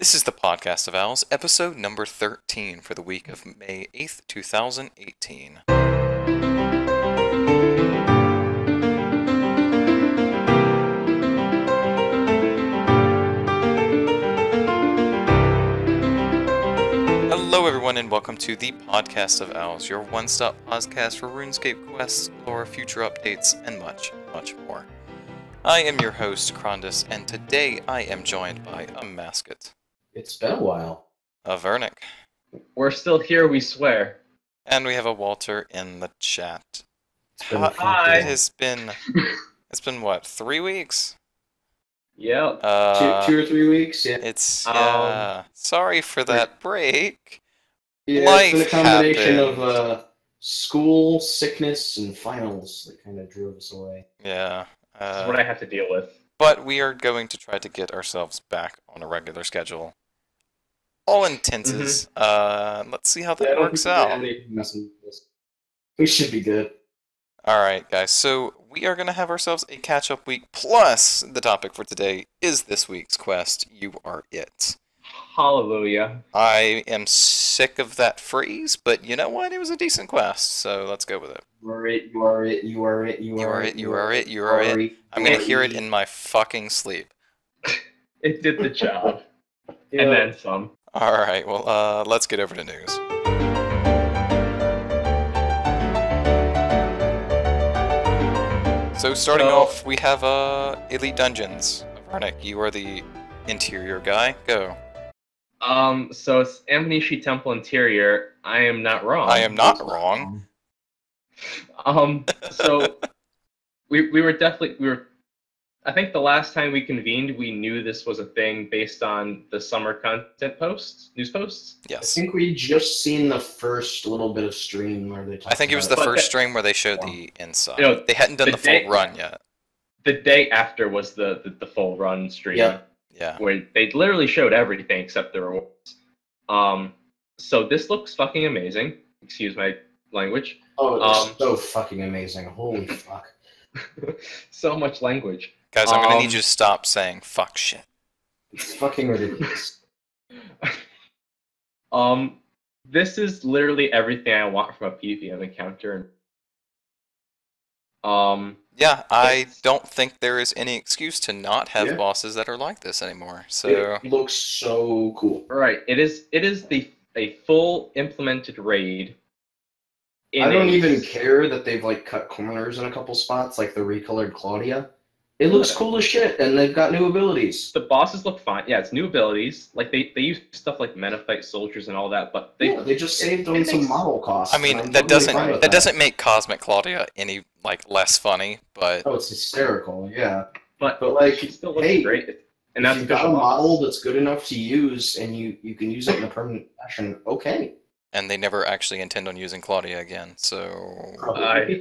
This is the Podcast of Owls, episode number 13 for the week of May 8th, 2018. Hello everyone and welcome to the Podcast of Owls, your one-stop podcast for RuneScape quests, lore, future updates, and much, much more. I am your host, Crondis, and today I am joined by Amascut. It's been a while. Avernic. We're still here, we swear. And we have a Walter in the chat. Hi. It's been what, 3 weeks? Yeah. Two or 3 weeks, yeah. It's sorry for that break. Yeah, Life it's been a combination happened. of school, sickness, and finals that kind of drove us away. Yeah. This is what I have to deal with. But we are going to try to get ourselves back on a regular schedule. All intenses. Let's see how that works out. We should be good. Alright, guys, so we are going to have ourselves a catch-up week, plus the topic for today is this week's quest, You Are It. Hallelujah. I am sick of that phrase, but you know what? It was a decent quest, so let's go with it. You are it, you are it, you are it, you are it, you are it, you are it. I'm going to hear it in my fucking sleep. It did the job. Yeah. And then some. Alright, well, let's get over to news. So starting off, we have Elite Dungeons. Avernic, you are the interior guy. Go. So it's Amnishi Temple Interior. I am not wrong. I am not wrong. So we were I think the last time we convened, we knew this was a thing based on the summer content news posts. I Yes. think we just seen the first little bit of stream where they talked I think it was the about first stream where they showed the inside. You know, They hadn't done the the full day- run yet. The day after was the full run stream. Yeah. Yeah. Where they literally showed everything except the rewards. So this looks fucking amazing. Excuse my language. Oh, it was so fucking amazing. Holy fuck. So much language. Guys, I'm going to need you to stop saying fuck shit. It's fucking ridiculous. This is literally everything I want from a PvM encounter. Yeah, I It's- don't think there is any excuse to not have Yeah. bosses that are like this anymore. So, It looks so cool. Right. It is a full implemented raid. I don't even care that they've like cut corners in a couple spots, like the recolored Claudia. It looks cool as shit, and they've got new abilities. The bosses look fine. Yeah, it's new abilities. Like they use stuff like Menophyte soldiers and all that, but They just saved on some model costs. I mean, and I'm that totally fine with doesn't make Cosmic Claudia any like less funny, but Oh, it's hysterical, yeah. but like, it still looks hey, great. And If that's you've got a official model boss. that's good enough to use, and you can use it in a permanent fashion, okay. and they never actually intend on using Claudia again. So,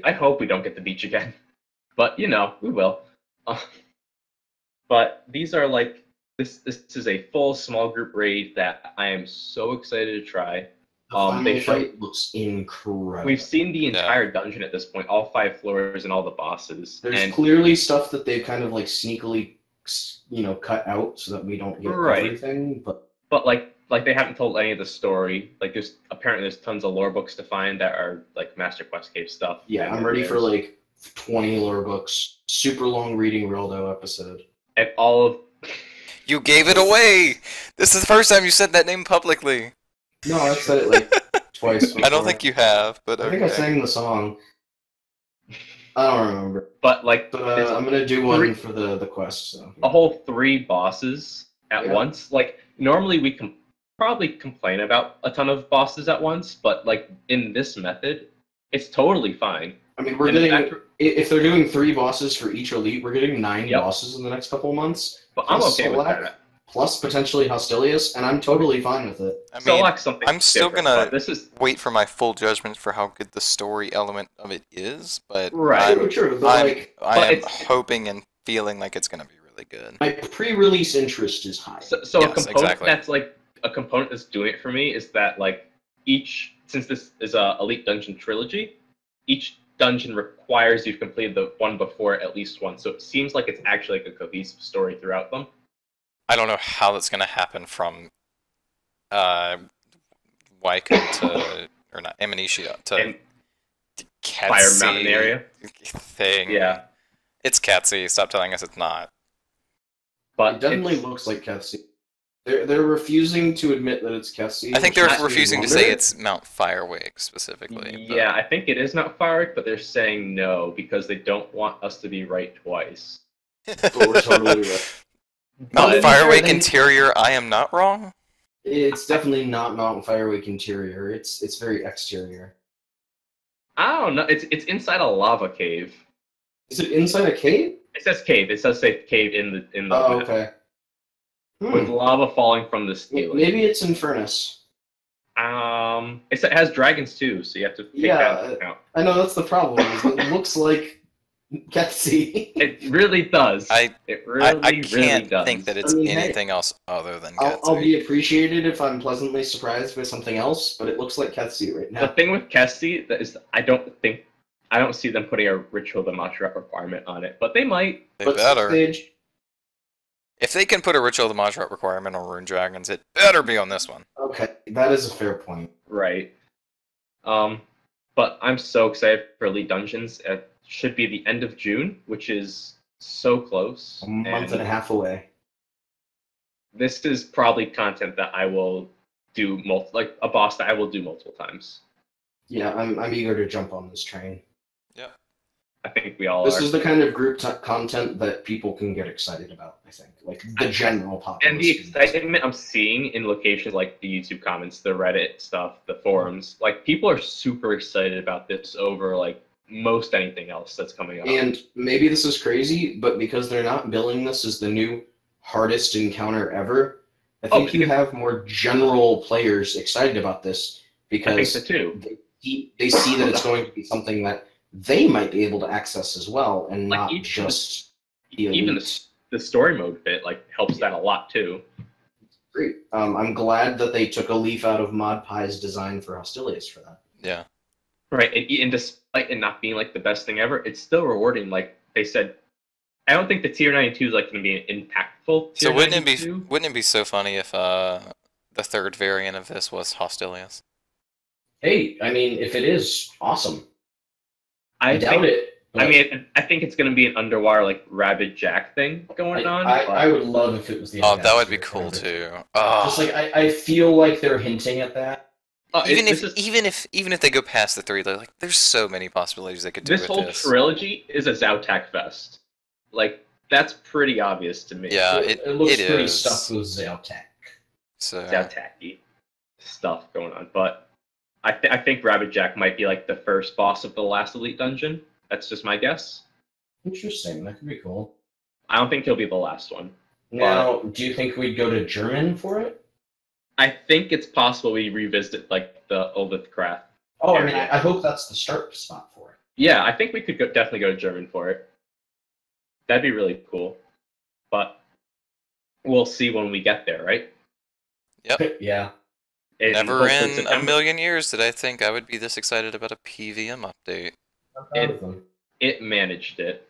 I hope we don't get the beach again, but you know we will. But these are like this is a full small group raid that I am so excited to try. The final They show fight looks incredible. we've seen the entire dungeon at this point, all 5 floors and all the bosses. There's And clearly stuff that they've kind of like sneakily, cut out so that we don't get Right. everything. but like they haven't told any of the story. Like there's tons of lore books to find that are like Master Quest Cave stuff. Yeah, And I'm ready for there's- like 20 lore books, super long reading Rildo episode. and all of you gave it away! This is the first time you said that name publicly. No, I've said it like twice. I don't before. think you have, but I okay. think I sang the song. I don't remember. but like But there's I'm gonna do one three- for the quest. So. a whole 3 bosses at Yeah. once. Like normally we can probably complain about a ton of bosses at once, but like in this method, it's totally fine. I mean, we're And in getting fact- if they're doing 3 bosses for each elite, we're getting 9 Yep. bosses in the next couple months. But I'm Plus okay with Solak, that. plus potentially Hostilius, and I'm totally fine with it. I mean, Select something. I'm still different, gonna but this is wait for my full judgment for how good the story element of it is, but Right. True, but like I am it's- hoping and feeling like it's gonna be really good. my pre-release interest is high. so Yes, a component exactly. that's like a component that's doing it for me is that like since this is a Elite Dungeon trilogy, each dungeon requires you've completed the one before at least once. So it seems like it's actually like a cohesive story throughout them. I don't know how that's gonna happen from Waika to or not Amnesia to Fire Mountain Catsy area thing. Yeah, It's Catsy. Stop telling us it's not. but It definitely looks like Ketsi. They're refusing to admit that it's Ketsi. I think which they're makes me refusing to wonder. say it's Mount Firewake specifically. yeah, I think it is not Firewick, but they're saying no because they don't want us to be right twice. But we're totally right. Mount But- Firewake they- interior. I am not wrong. It's definitely not Mountain Firewake interior. It's very exterior. I don't know. It's inside a lava cave. Is it inside a cave? It says cave. It says say cave in the Oh, map, okay. with lava falling from the ceiling. Maybe it's Infernus. It has dragons too, so you have to take that into account. I know that's the problem. Is it looks like Ketsi. It really does. I really can't does. think that it's I mean, hey, anything else other than I'll Catsy. be appreciated if I'm pleasantly surprised by something else, but it looks like Ketsi right The now. thing with Kessie that is, I don't see them putting a ritual the Machra requirement on it, but they might. They But better. Stage, If they can put a Ritual of the Majrat requirement on Rune Dragons, it better be on this one. okay, that is a fair point. Right. But I'm so excited for Elite Dungeons. It should be the end of June, which is so close. A month and a half away. This is probably content that I will do like a boss that I will do multiple times. Yeah, I'm eager to jump on this train. Yep. I think we all This are. is the kind of group content that people can get excited about, I think. Like, the general populace. And the excitement I'm seeing in locations like the YouTube comments, the Reddit stuff, the forums, like people are super excited about this over like most anything else that's coming up. And maybe this is crazy, but because they're not billing this as the new hardest encounter ever, I think you have more general players excited about this I think because so too. they see that it's going to be something that they might be able to access as well, and Like, not even just Even the story mode bit like helps that a lot too. Great. I'm glad that they took a leaf out of ModPie's design for Hostilius for that. Yeah. Right, and despite it not being like the best thing ever, it's still rewarding. Like they said, I don't think the tier 92 is like going to be an impactful. Tier So wouldn't 92. it be so funny if the third variant of this was Hostilius? Hey, I mean, if it is, awesome. I doubt it. I mean, I think it's going to be an Underwire like Rabid Jack thing going on. I would love if it was the. Oh, that would be Ambassador cool forever. too. Oh. Just like I feel like they're hinting at that. even if they go past the three, they're like, there's so many possibilities they could do this with whole this. trilogy is a Zautak fest. Like that's pretty obvious to me. Yeah, it looks it pretty is. stuffed with Zautak. So Zautaki stuff going on, but I think Rabid Jack might be like the first boss of the last Elite Dungeon. That's just my guess. Interesting. That could be cool. I don't think he'll be the last one. Now, do you think we'd go to German for it? I think it's possible we revisit like the Olvith Craft. Oh, I mean, I hope that's the start spot for it. Yeah, I think we could definitely go to German for it. That'd be really cool. But we'll see when we get there, right? Yep. Yeah. And Never hopefully in a September. million years did I think I would be this excited about a PVM update. I'm proud of them. It managed it.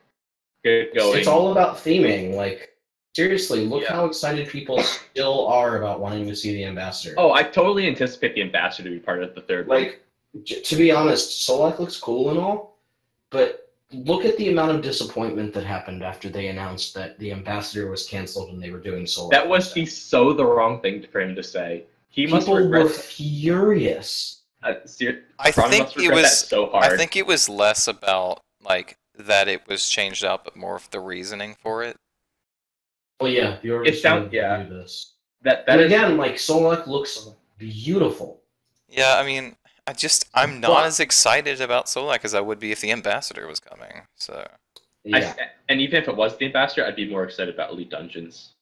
Good going. It's all about theming. Like, seriously, look Yeah. how excited people still are about wanting to see the Ambassador. Oh, I totally anticipate the Ambassador to be part of the third one. Like, to be honest, Solak looks cool and all, but look at the amount of disappointment that happened after they announced that the Ambassador was canceled and they were doing Solak. That must be so the wrong thing for him to say. He must People regret were furious. I Ron think must it regret was. that so hard. I think it was less about like that it was changed out, but more of the reasoning for it. Well, yeah, you already do this. that And is again, like, Solak looks beautiful. Yeah, I mean, I'm not But- as excited about Solak as I would be if the Ambassador was coming. So Yeah. and even if it was the Ambassador, I'd be more excited about Elite Dungeons.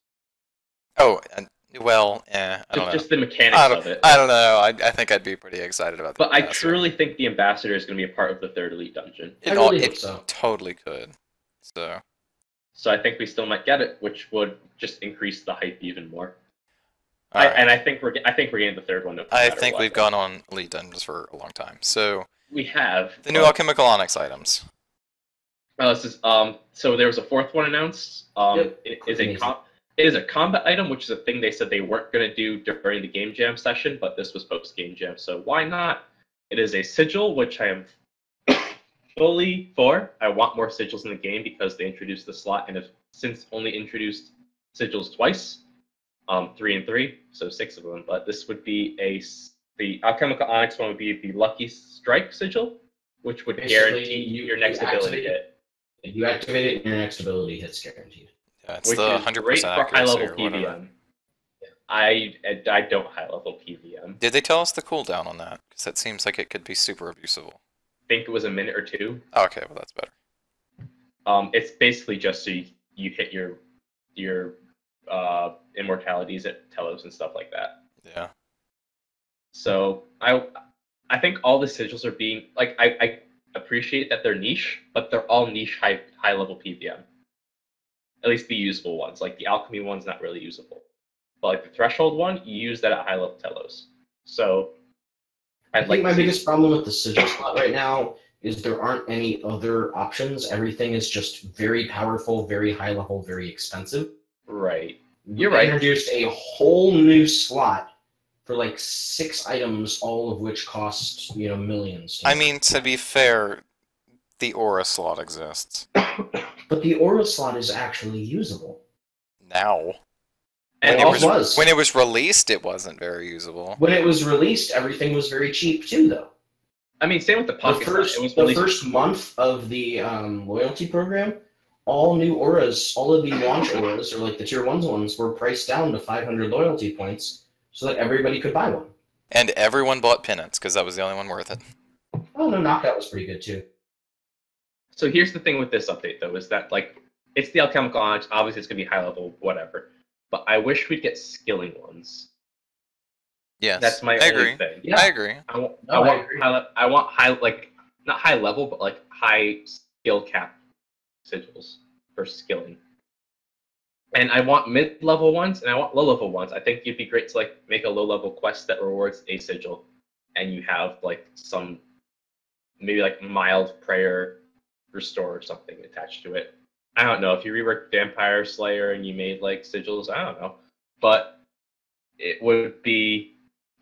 well, I don't know. Just the mechanics I of it. don't know. I think I'd be pretty excited about. But I Ambassador. truly think the Ambassador is going to be a part of the third Elite Dungeon. I really hope it so. totally could. So So I think we still might get it, which would just increase the hype even more. all right. And I think we're getting the third one. No I matter think what. we've gone on Elite Dungeons for a long time. So We have the new Alchemical Onyx items. This is so there was a fourth one announced. Yep. It is a It is a combat item, which is a thing they said they weren't going to do during the Game Jam session, but this was post-Game Jam, so why not? It is a sigil, which I am fully for. I want more sigils in the game because they introduced the slot and have since only introduced sigils twice, 3 and 3, so 6 of them. But this would be the Alchemical Onyx one would be the Lucky Strike sigil, which would guarantee your next ability hit. You activate it, and your next ability hit's guaranteed. Yeah, it's Which the is 100% great for accuracy high-level or whatever. PVM. I don't high-level PVM. Did they tell us the cooldown on that? Because that seems like it could be super abusable. I think it was a minute or 2. Oh, okay, well that's better. It's basically just so you hit your immortalities at Telos and stuff like that. Yeah. So I think all the sigils are being like I appreciate that they're niche, but they're all niche high level PVM. At least the usable ones. Like the alchemy one's not really usable. But like the threshold one, you use that at high level Telos. So I think my biggest problem with the sigil slot right now is there aren't any other options. Everything is just very powerful, very high level, very expensive. Right. You're right. Introduced a whole new slot for like 6 items, all of which cost, millions. I mean, to be fair, the aura slot exists. But the aura slot is actually usable. Now. And When it was released, it wasn't very usable. When it was released, everything was very cheap too, though. I mean, same with the pocket slot. It was the first month of the loyalty program, all new auras, all of the launch auras, or like the tier 1 ones, were priced down to 500 loyalty points so that everybody could buy one. And everyone bought Penance, because that was the only one worth it. Oh, no, Knockout was pretty good too. So here's the thing with this update, though, is that, like, it's the Alchemical Onyx. Obviously, it's going to be high level, whatever. But I wish we'd get skilling ones. Yes, That's my only thing. Yeah. I agree. I want high, like, not high level, but like high skill cap sigils for skilling. And I want mid-level ones, and I want low-level ones. I think it'd be great to like make a low-level quest that rewards a sigil, and you have like some, maybe like mild prayer restore or something attached to it. I don't know if you reworked Vampire Slayer and you made like sigils. I don't know, but it would be.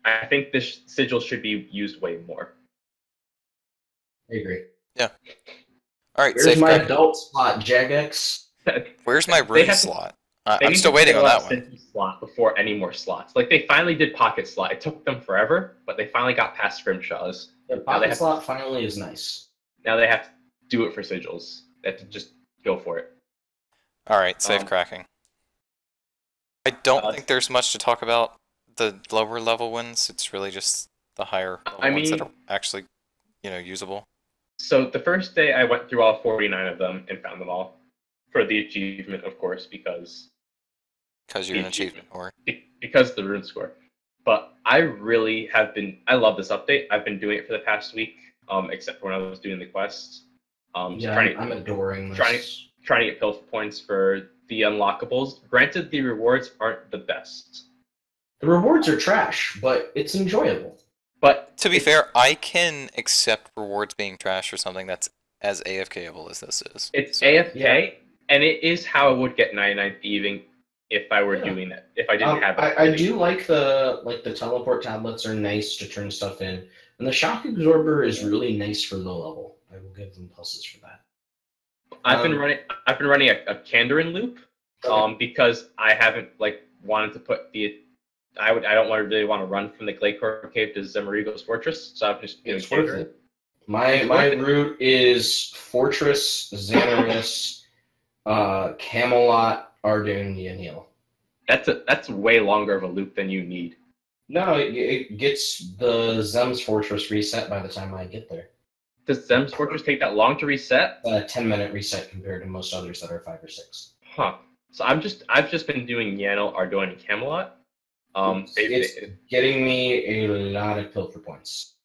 I think this sigil should be used way more. I agree. Yeah. All right. Where's my adult slot, Jagex? Where's my rune slot? I'm still waiting on that one. Slot before any more slots. Like they finally did pocket slot. It took them forever, but they finally got past scrimshaws. The pocket slot finally is nice. Now they have to do it for sigils. They have to just go for it. All right, safe cracking. I don't think there's much to talk about the lower level ones. It's really just the higher level ones that are actually, usable. So the first day I went through all 49 of them and found them all for the achievement, of course, because you're an achievement whore. Because the rune score. But I really have been. I love this update. I've been doing it for the past week, except for when I was doing the quests. I'm adoring this. Trying to get pilfer points for the unlockables. Granted, the rewards aren't the best. The rewards are trash, but it's enjoyable. But to be fair, I can accept rewards being trash for something that's as AFK-able as this is. It's AFK, and it is how I would get 99 thieving if I were doing it. If I didn't have it. I do like the teleport tablets are nice to turn stuff in, and the shock absorber is really nice for low level. I will give them pluses for that. I've been running a Kandarin loop, because I haven't wanted to put the. I don't really want to run from the Glaycore Cave to Zemarigo's Fortress, so I'm just doing Kandarin. My route is Fortress, Xanaris, Camelot, Ardoon, Yanil. That's way longer of a loop than you need. No, it gets the Zem's Fortress reset by the time I get there. Does Zem's Fortress take that long to reset? 10-minute reset compared to most others that are 5 or 6. Huh. So I've just been doing Yanil, Ardoin, and Camelot. It's getting me a lot of pilfer points.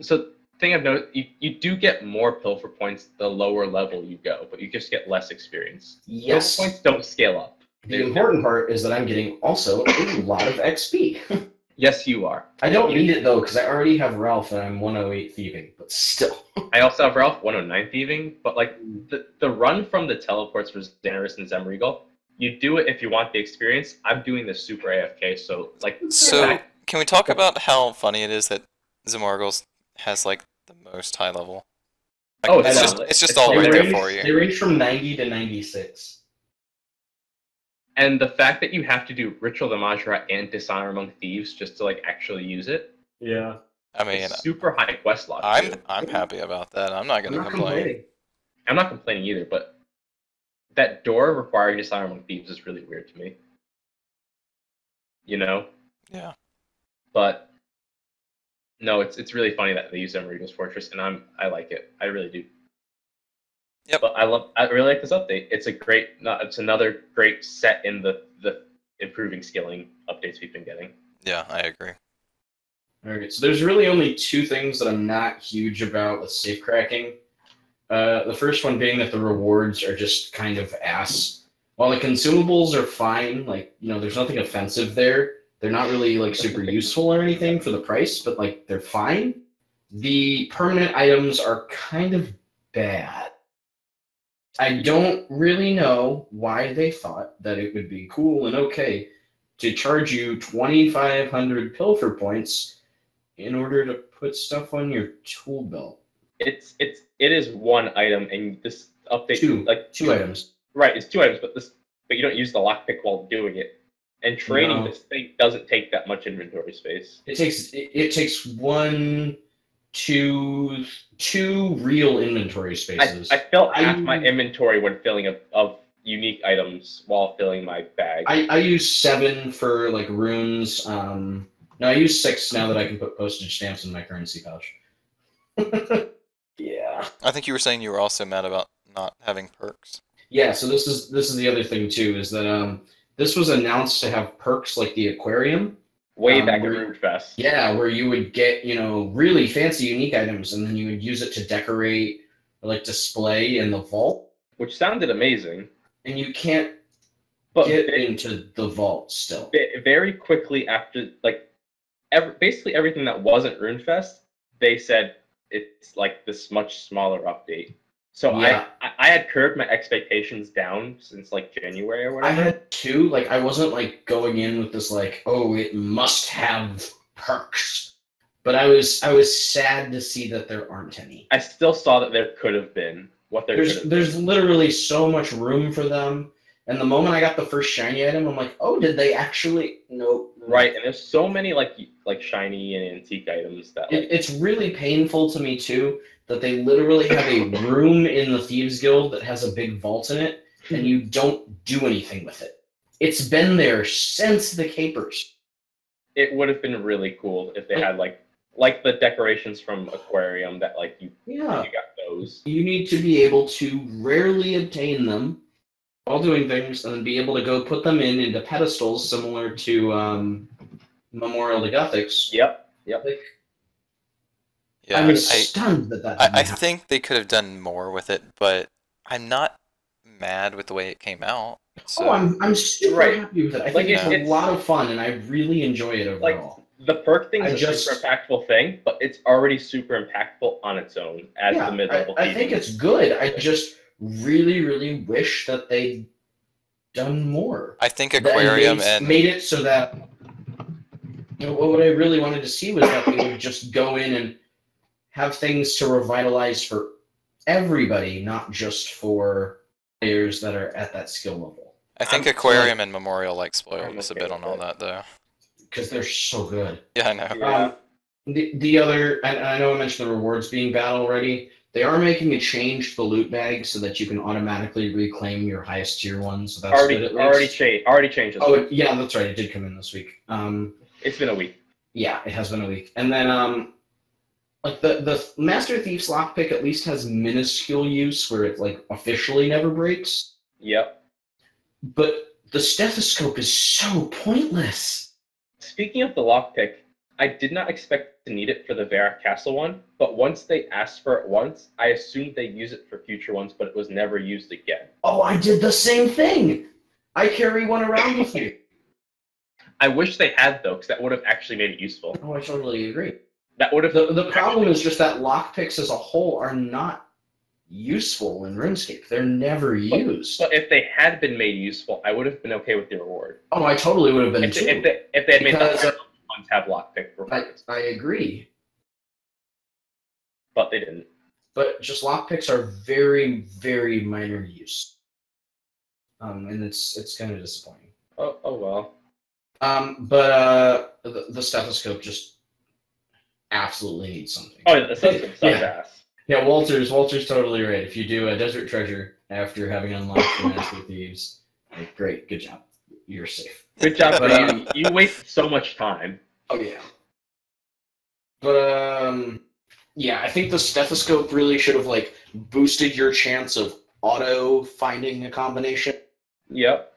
So the thing I've noticed, you do get more pilfer points the lower level you go, but you just get less experience. Yes. Pilfer points don't scale up. The important part is that I'm getting also a lot of XP. Yes, you are. I don't need it, though, because I already have Ralph and I'm 108 thieving, but still. I also have Ralph 109 thieving, but the run from the teleports for Xanaris and Zemrigal you do it if you want the experience. I'm doing this super AFK, so like. So, can we talk about how funny it is that Zimorgles has like the most high level? Like, Oh, it's just all right there for you. They range from 90 to 96. And the fact that you have to do Ritual of the Majra and Dishonor Among Thieves just to like actually use it. Yeah. I mean, it's super high quest log. I'm happy about that. I'm not gonna complain. I'm not complaining either, but that door requiring Dishonor Among Thieves is really weird to me. You know? Yeah. But no, it's really funny that they use Emerald's Fortress, and I like it. I really do. Yep. But I really like this update. It's another great set in the improving skilling updates we've been getting. Yeah, I agree. Alright, so there's really only two things that I'm not huge about with safecracking. The first one being that the rewards are just kind of ass. While the consumables are fine, like, there's nothing offensive there. They're not really, like, super useful or anything for the price, but, like, they're fine. The permanent items are kind of bad. I don't really know why they thought that it would be cool and okay to charge you 2,500 pilfer points in order to put stuff on your tool belt. It is one item, and this update two items. Right, it's 2 items, but you don't use the lockpick while doing it. And training this thing doesn't take that much inventory space. It takes two real inventory spaces. I filled half my inventory when filling of unique items while filling my bag. I use 7 for like runes. No, I use 6 now that I can put postage stamps in my currency pouch. Yeah. I think you were saying you were also mad about not having perks. Yeah, so this is the other thing too, is that this was announced to have perks like the aquarium. Way back at RuneFest. Yeah, where you would get, really fancy unique items, and then you would use it to decorate or like display in the vault. Which sounded amazing. And you can't get into the vault still. Very quickly after, basically everything that wasn't RuneFest, they said it's like this much smaller update. So yeah. I had curbed my expectations down since like January or whatever. I had two. Like, I wasn't like going in with this like, oh, it must have perks. But I was sad to see that there aren't any. I still saw that there could have been There's literally so much room for them. And the moment I got the first shiny item, I'm like, oh, did they actually? Nope. Right, and there's so many like shiny and antique items that it's really painful to me too that they literally have a room in the Thieves Guild that has a big vault in it, and you don't do anything with it. It's been there since the Capers. It would have been really cool if they had like the decorations from Aquarium that you got those. You need to be able to rarely obtain them while doing things, and then be able to go put them into pedestals similar to Memorial to Gothics. Yep. Yeah, I'm stunned that I think they could have done more with it, but I'm not mad with the way it came out. So. Oh, I'm super happy with it. I think it's a lot of fun, and I really enjoy it overall. The perk thing is a super impactful thing, but it's already super impactful on its own as the mid-level. I think it's good. I just really, really wish that they'd done more. I think Aquarium and made it so that what I really wanted to see was that they would just go in and have things to revitalize for everybody, not just for players that are at that skill level. I think Aquarium and Memorial spoiled us a bit on all that, though. Because they're so good. Yeah, I know. The other, and I know I mentioned the rewards being bad already. They are making a change to the loot bag so that you can automatically reclaim your highest tier ones. So that's good at least. Already changed. Yeah, that's right. It did come in this week. It's been a week. Yeah, it has been a week. And then the Master Thief's lockpick at least has minuscule use where it officially never breaks. Yep. But the stethoscope is so pointless. Speaking of the lockpick, I did not expect to need it for the Vera Castle one, but once they asked for it once, I assumed they'd use it for future ones, but it was never used again. Oh, I did the same thing! I carry one around with me. I wish they had, though, because that would have actually made it useful. Oh, I totally agree. That would have. The problem is just that lockpicks as a whole are not useful in RuneScape. They're never used. But if they had been made useful, I would have been okay with the reward. Oh, I totally would have been too. If they had made the Because, ones have lockpick rewards. I agree. But they didn't. But just lockpicks are very, very minor use. And it's kind of disappointing. Oh well. But the stethoscope just absolutely needs something. Oh, yeah, the stethoscope sucks ass. Yeah, Walter's totally right. If you do a Desert Treasure after having unlocked the Master Thieves, like, great, good job. You're safe. Good job, but you waste so much time. Oh yeah. But yeah, I think the stethoscope really should have like boosted your chance of auto finding a combination. Yep.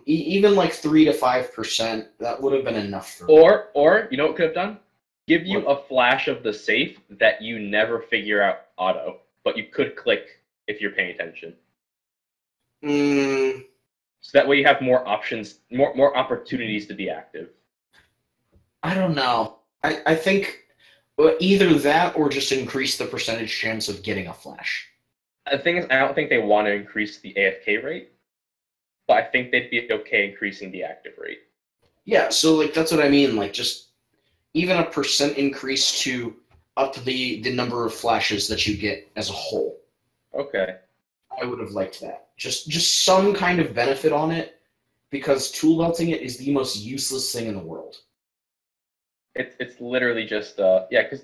Even like 3 to 5%, that would have been enough for me. Or you know what could have done? Give you a flash of the safe that you never figure out auto, but you could click if you're paying attention. So that way you have more options, more opportunities to be active. I don't know. I think either that or just increase the percentage chance of getting a flash. The thing is, I don't think they want to increase the AFK rate, but I think they'd be okay increasing the active rate. Yeah, so like that's what I mean. Like just even a % increase to up the number of flashes that you get as a whole. Okay. I would have liked that. Just some kind of benefit on it, because tool belting it is the most useless thing in the world. It's literally just because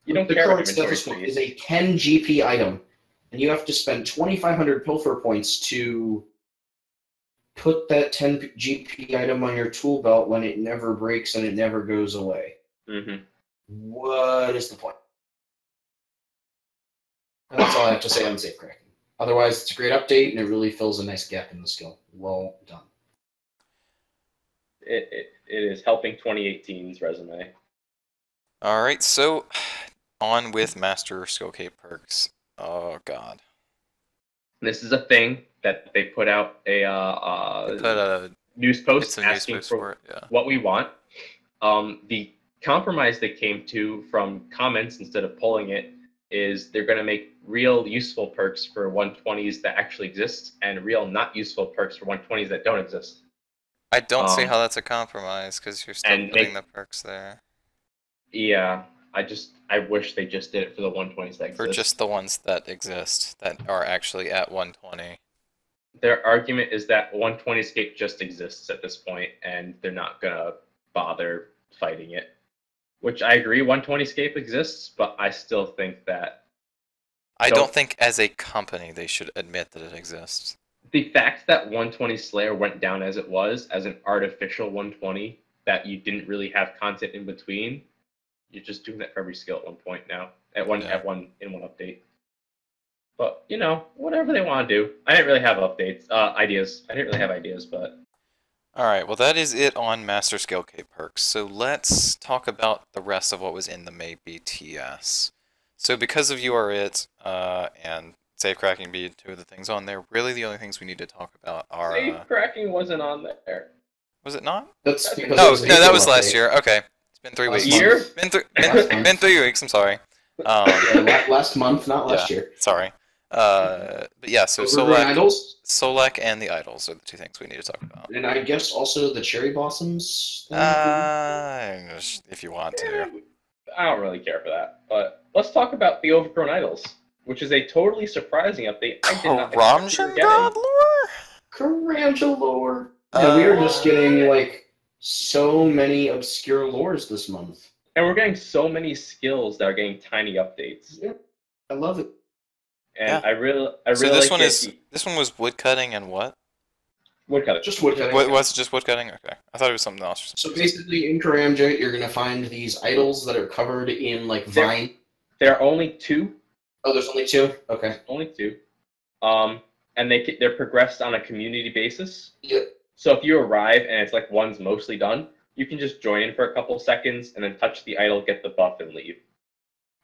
you don't care about inventory space. Is a 10 GP item, and you have to spend 2,500 pilfer points to put that 10 GP item on your tool belt when it never breaks and it never goes away. Mm-hmm. What is the point? And that's all I have to say on safecracking. Otherwise, it's a great update, and it really fills a nice gap in the skill. Well done. It is helping 2018's resume. All right, so on with Master Skill Cape perks. Oh God. This is a thing that they put out They put a news post news asking post for it, yeah. what we want. The compromise they came to from comments instead of polling it is they're going to make real useful perks for 120s that actually exist and real not useful perks for 120s that don't exist. I don't see how that's a compromise, because you're still putting the perks there. Yeah, I wish they just did it for the 120s that exist. For just the ones that exist, that are actually at 120. Their argument is that 120 escape just exists at this point, and they're not gonna bother fighting it. Which I agree, 120 escape exists, but I still think that... I don't think as a company they should admit that it exists. The fact that 120 Slayer went down as it was, as an artificial 120, that you didn't really have content in between, you're just doing that for every skill at one point now, in one update. But you know, whatever they want to do. I didn't really have ideas. I didn't really have ideas, but. All right, well that is it on Master Skill Cape perks. So let's talk about the rest of what was in the May BTS. So because of You Are It and safecracking being two of the things on there, really the only things we need to talk about are... Safecracking wasn't on there. Was it not? That's because no, that was last year. Okay. It's been 3 weeks. Year? Been 3 weeks, I'm sorry. Last month, not last year. Sorry. But yeah, so Solak and the Idols are the two things we need to talk about. And I guess also the Cherry Blossoms? If you want to. I don't really care for that. But let's talk about the Overgrown Idols, which is a totally surprising update. I did not expect God lore? Karanja lore. Yeah, we are just getting like so many obscure lores this month. And we're getting so many skills that are getting tiny updates. Yeah, I love it. And yeah. I really so this like this one was woodcutting and what? Woodcutting. Just woodcutting. Was it just woodcutting? Okay. I thought it was something else. So basically in Karamja, you're gonna find these idols that are covered in like vine. There are only 2. Oh, there's only 2? Okay. Only 2. And they're progressed on a community basis. Yep. So if you arrive and it's like one's mostly done, you can just join in for a couple seconds and then touch the idol, get the buff, and leave.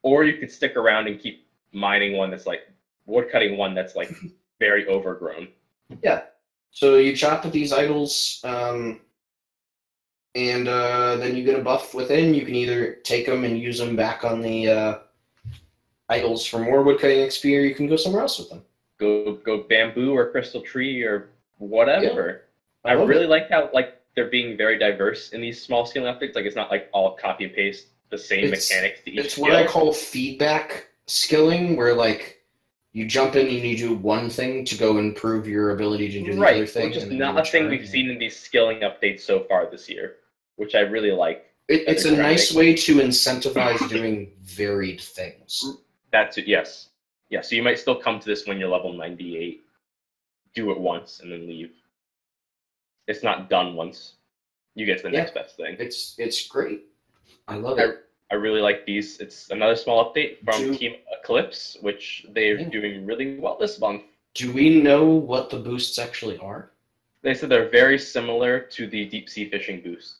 Or you could stick around and keep mining one that's like woodcutting one that's like very overgrown. Yeah. So you chop at these idols, and then you get a buff within. You can either take them and use them back on the idols for more woodcutting XP, or you can go somewhere else with them. Go bamboo or crystal tree or whatever. I I love really it. like how they're being very diverse in these small scaling updates. Like it's not like all copy and paste the same mechanics to each It's skill. what I call feedback skilling, where like you jump in and you do one thing to go improve your ability to do the other thing. Which is and then not you a thing return. we've seen in these skilling updates so far this year, which I really like. It's a nice way to incentivize doing varied things. That's it. Yes. Yeah. So you might still come to this when you're level 98. Do it once and then leave. It's not done once. You get to the next best thing. It's great. I love it. I really like these. It's another small update from Team Eclipse, which they're doing really well this month. Do we know what the boosts actually are? They said they're very similar to the deep sea fishing boost.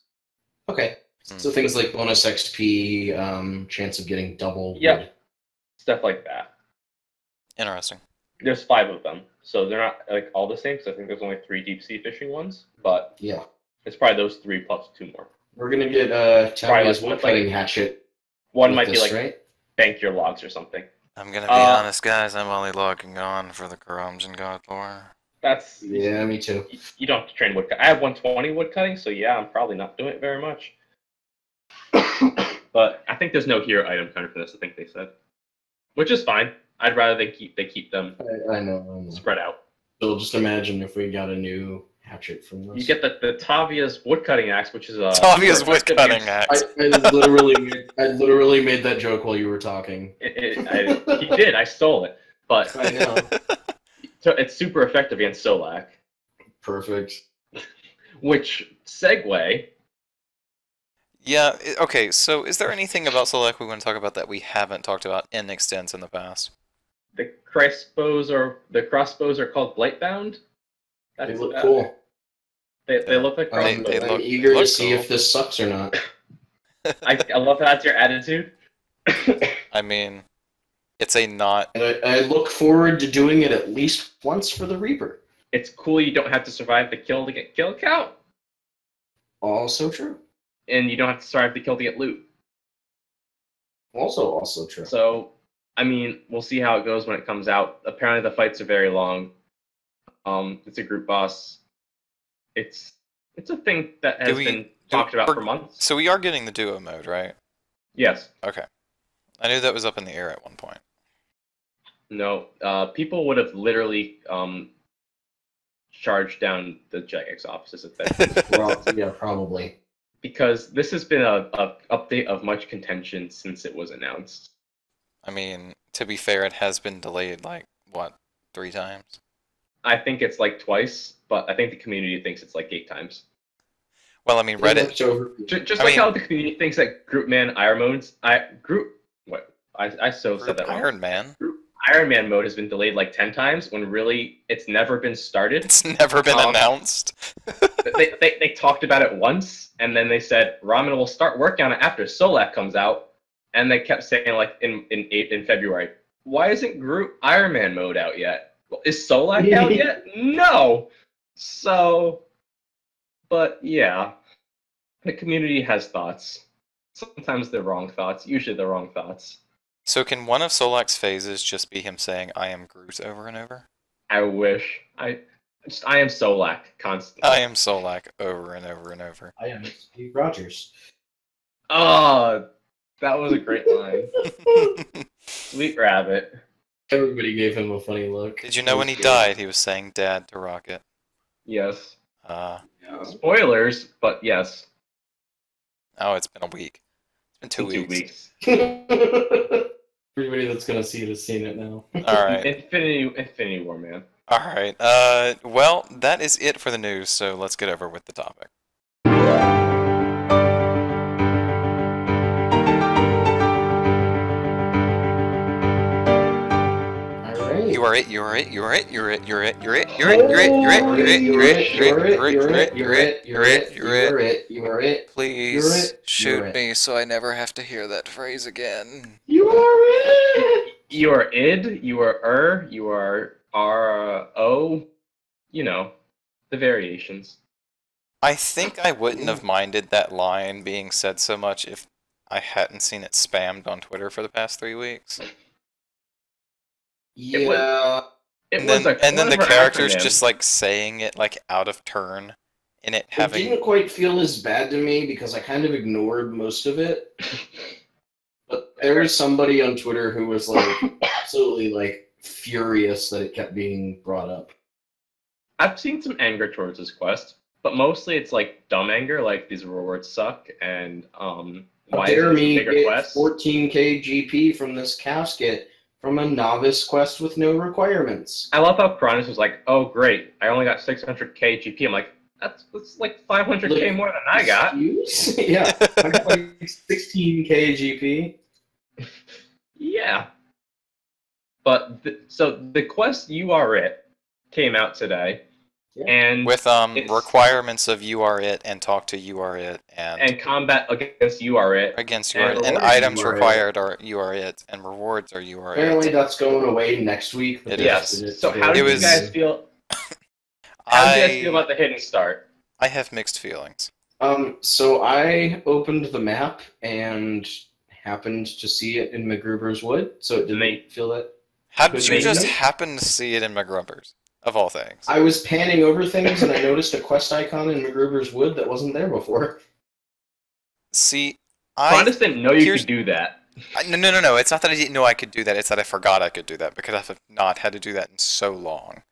Okay. So things like bonus XP, chance of getting double. Yeah. Stuff like that. Interesting. There's 5 of them, so they're not like all the same. So I think there's only 3 deep sea fishing ones, but yeah, it's probably those 3 plus 2 more. We're gonna get Tavia's woodcutting hatchet. One might be like right? bank your logs or something. I'm gonna be honest, guys. I'm only logging on for the Karoms and God Lore. That's me too. You don't have to train woodcut. I have 120 woodcutting, so yeah, I'm probably not doing it very much. But I think there's no hero item counter for this. I think they said, which is fine. I'd rather they keep them. I know. Spread out. So just imagine if we got a new hatchet from this. You get the Tavia's woodcutting axe, which is a Tavia's woodcutting axe. I literally made that joke while you were talking. He did. I stole it, but I know. It's super effective against Solak. Perfect. Which segue. Yeah. Okay. So, is there anything about Solak we want to talk about that we haven't talked about in extent in the past? The crossbows are called Blightbound. They look cool. They look like crossbows. I'm eager to see if this sucks or not. I love that's your attitude. I mean, it's a not. And I look forward to doing it at least once for the Reaper. It's cool you don't have to survive the kill to get kill count. Also true. And you don't have to survive the kill to get loot. Also true. So, I mean, we'll see how it goes when it comes out. Apparently the fights are very long. It's a group boss. It's a thing that has been talked about for months. So we are getting the duo mode, right? Yes. Okay. I knew that was up in the air at one point. No, people would have literally charged down the Jagex offices if that. Yeah, probably. Because this has been a update of much contention since it was announced. I mean, to be fair, it has been delayed like what, 3 times? I think it's like twice, but I think the community thinks it's like 8 times. Well, I mean, Reddit. Just like how the community thinks that Group Man Iron Modes, said that wrong. Iron Man. Iron Man mode has been delayed like 10 times when really it's never been started. It's never been announced. they talked about it once, and then they said Ramen will start working on it after Solak comes out, and they kept saying like in February, why isn't Group Iron Man mode out yet? Is Solak out yet? No. So, but yeah, the community has thoughts. Sometimes they're wrong thoughts. Usually they're wrong thoughts. So can one of Solak's phases just be him saying "I am Groot" over and over? I wish. I am Solak constantly. I am Solak over and over and over. I am Steve Rogers. Oh, that was a great line. Sweet rabbit. Everybody gave him a funny look. Did you know when he died, he was saying "Dad" to Rocket? Yes. Yeah. Spoilers, but yes. Oh, it's been a week. It's been 2 weeks. 2 weeks. Everybody that's gonna see it has seen it now. All right. Infinity War, man. All right. Well, that is it for the news. So let's get over with the topic. You are it. You are it. You are it. You're it. You're it. You're it. You're it. You're it. You're it. You're it. You're it. You're it. You're it. You're it. You're it. You're it. You're it. Please shoot me so I never have to hear that phrase again. You are it. You are id. You are you are o. You know, the variations. I think I wouldn't have minded that line being said so much if I hadn't seen it spammed on Twitter for the past 3 weeks. Yeah. It And was then the clever characters acronym. just like saying it like out of turn, and it It having didn't quite feel as bad to me because I kind of ignored most of it. But there was somebody on Twitter who was like absolutely like furious that it kept being brought up. I've seen some anger towards this quest, but mostly it's like dumb anger, like these rewards suck, and How why dare isn't this a me bigger get quest? 14k GP from this casket from a novice quest with no requirements? I love how Crondis was like, "Oh great, I only got 600k GP." I'm like, that's like 500k Like, more than I got. Excuse? Yeah, I got like 16k GP. Yeah, but so the quest "You Are It" came out today, Yeah. and with it's- requirements of you are it and talk to you are it and combat against "You Are It" against you are and it, and rewards items you are it. required are you are it and rewards are you are Apparently it. that's going away next week. But It they is. listed it So today. how did It you was- guys feel? How did you guys feel about the hidden start? I have mixed feelings. So I opened the map and happened to see it in McGruber's Wood, so it didn't feel that. How Could did you they just know? happen to see it in McGrubbers, of all things? I was panning over things and I noticed a quest icon in McGruber's Wood that wasn't there before. See, Crondis didn't know you here's- could do that. No. It's not that I didn't know I could do that. It's that I forgot I could do that because I have not had to do that in so long.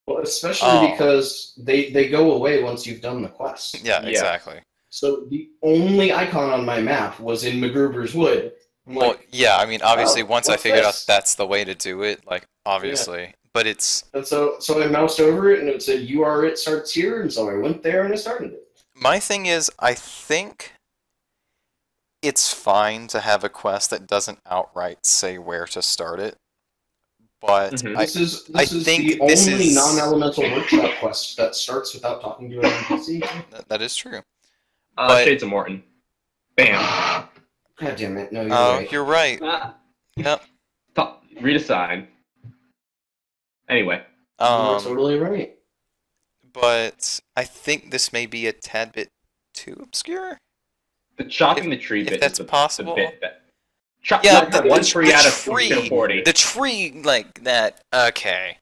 Well, especially Oh. because they go away once you've done the quest. Yeah, Yeah. exactly. So the only icon on my map was in McGruber's Wood. I'm Well, like, yeah, I mean, obviously, oh, once I what's figured this? out that's the way to do it, like, obviously. But it's, and so I moused over it and it said "You Are It" starts here, and so I went there and I started it. my thing is, I think it's fine to have a quest that doesn't outright say where to start it. But Mhm. I, This is I the think this only is- non-elemental workshop quest that starts without talking to an NPC. that is true. But- Shades of Morton. Bam. God damn it! No, you're Oh, right. you're right. Ah, Yep. read a sign. Anyway, You're Um, totally right. but I think this may be a tad bit too obscure. the chopping the tree if bit that's is the possible. bit that chop Yeah, knock one tree out of tree, 40. the tree like that. Okay.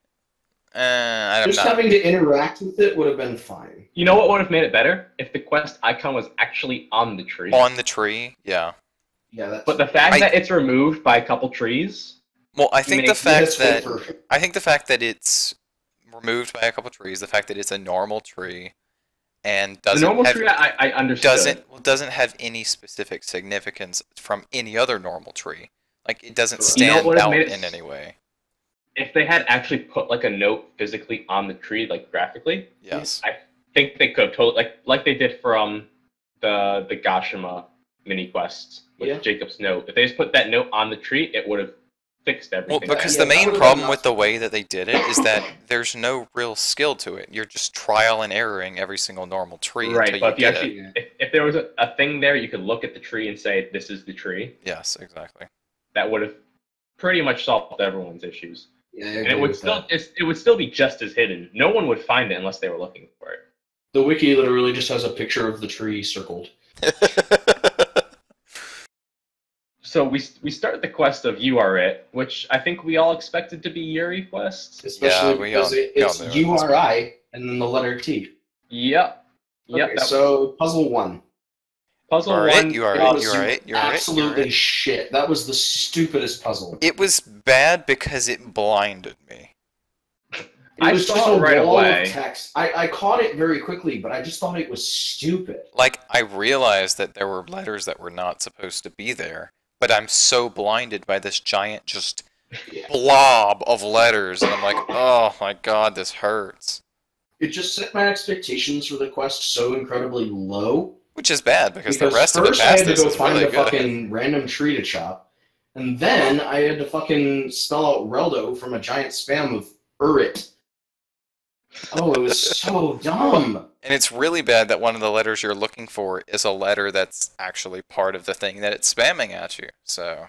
I'm Just not. having to interact with it would have been fine. You know what would have made it better? If the quest icon was actually on the tree. On the tree, yeah. Yeah, that's. But the fact that it's removed by a couple trees. Well, I think the makes- fact that's that for- I think the fact that it's removed by a couple trees, the fact that it's a normal tree, and The doesn't normal have, tree I understood. doesn't have any specific significance from any other normal tree. Like it doesn't Correct. You know stand what out made it in any way. If they had actually put like a note physically on the tree, like graphically, Yes. I think they could have totally like they did from the Gashima mini quests with Yeah. Jacob's note. If they just put that note on the tree, it would have fixed Well, everything. because Yeah, the that main would've problem been with the way that they did it is that there's no real skill to it. You're just trial and erroring every single normal tree right, until but if you you get it. actually if there was a thing there, you could look at the tree and say this is the tree. Yes, exactly. That would have pretty much solved everyone's issues. Yeah, I And it agree would with still that. it would still be just as hidden. No one would find it unless they were looking for it. The wiki literally just has a picture of the tree circled. So we start the quest of You Are It, which I think we all expected to be Yuri quest. Especially we because all- it's we all knew it U was R I and then the letter T. Yep. Yep. Okay, that so puzzle 1. puzzle You are one. it, you are It it, was you are it, you are it, you are absolutely it. shit. That was the stupidest puzzle. It was bad because it blinded me. It I was saw just it a right wall away. of text. I caught it very quickly, but I just thought it was stupid. Like, I realized that there were letters that were not supposed to be there, but I'm so blinded by this giant just Yeah. blob of letters, and I'm like, oh my god, this hurts. It just set my expectations for the quest so incredibly low. Which is bad, because the Because rest of it first I past had to this go is find really a good. fucking random tree to chop, and then I had to fucking spell out Reldo from a giant spam of Urit. Oh, it was so dumb. And it's really bad that one of the letters you're looking for is a letter that's actually part of the thing that it's spamming at you, so...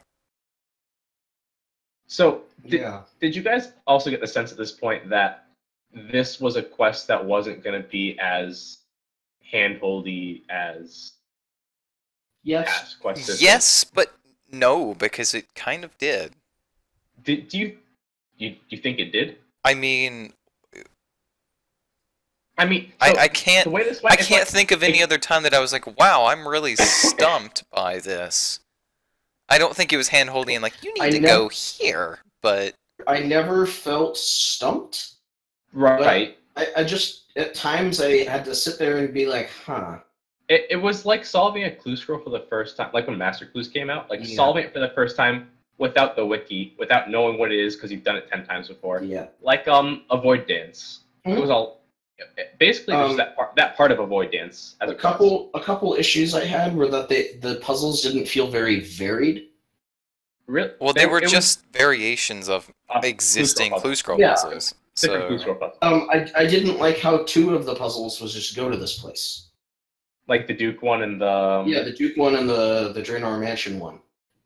So Yeah. did you guys also get the sense at this point that this was a quest that wasn't going to be as handholdy as Yes. past quests? Yes, but no, because it kind of did. Do you You think it did? I mean, So I can't. the way this I went, it's can't like, think of any other time that I was like, "Wow, I'm really stumped by this." I don't think it was hand-holding and like, "You need to go here," but I never felt stumped. right. I just at times I had to sit there and be like, huh. It was like solving a clue scroll for the first time, like when Master Clues came out, like solving it for the first time without the wiki, without knowing what it is because you've done it 10 times before. Yeah. Like Avoid Dance. It was all basically just that part of Avoid Dance. As a couple issues I had were that the puzzles didn't feel very varied. Really? well, they were just variations of existing clue scroll puzzles. Different clue So scroll puzzles. I didn't like how 2 of the puzzles was just go to this place. Like the Duke one and the the Duke one and the Draenor Mansion one.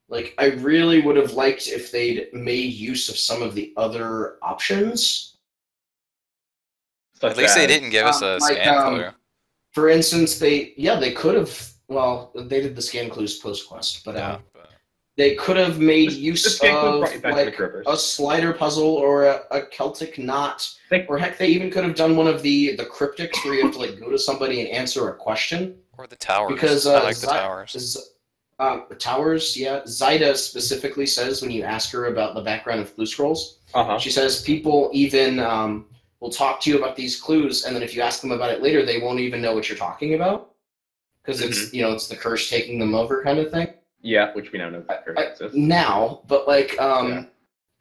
Like, I really would have liked if they'd made use of some of the other options. at least they didn't give us a scan clue. For instance, they could have. Well, they did the scan clues post quest, but they could have made use of like a slider puzzle or a Celtic knot, or heck, they even could have done one of the cryptics where you have to like go to somebody and answer a question. Or the towers. Because I like the towers. The towers, yeah. Zyda specifically says when you ask her about the background of clue scrolls, she says people even will talk to you about these clues, and then if you ask them about it later, they won't even know what you're talking about because it's it's the curse taking them over kind of thing. Yeah, which we now know that curse exists. Now, but like I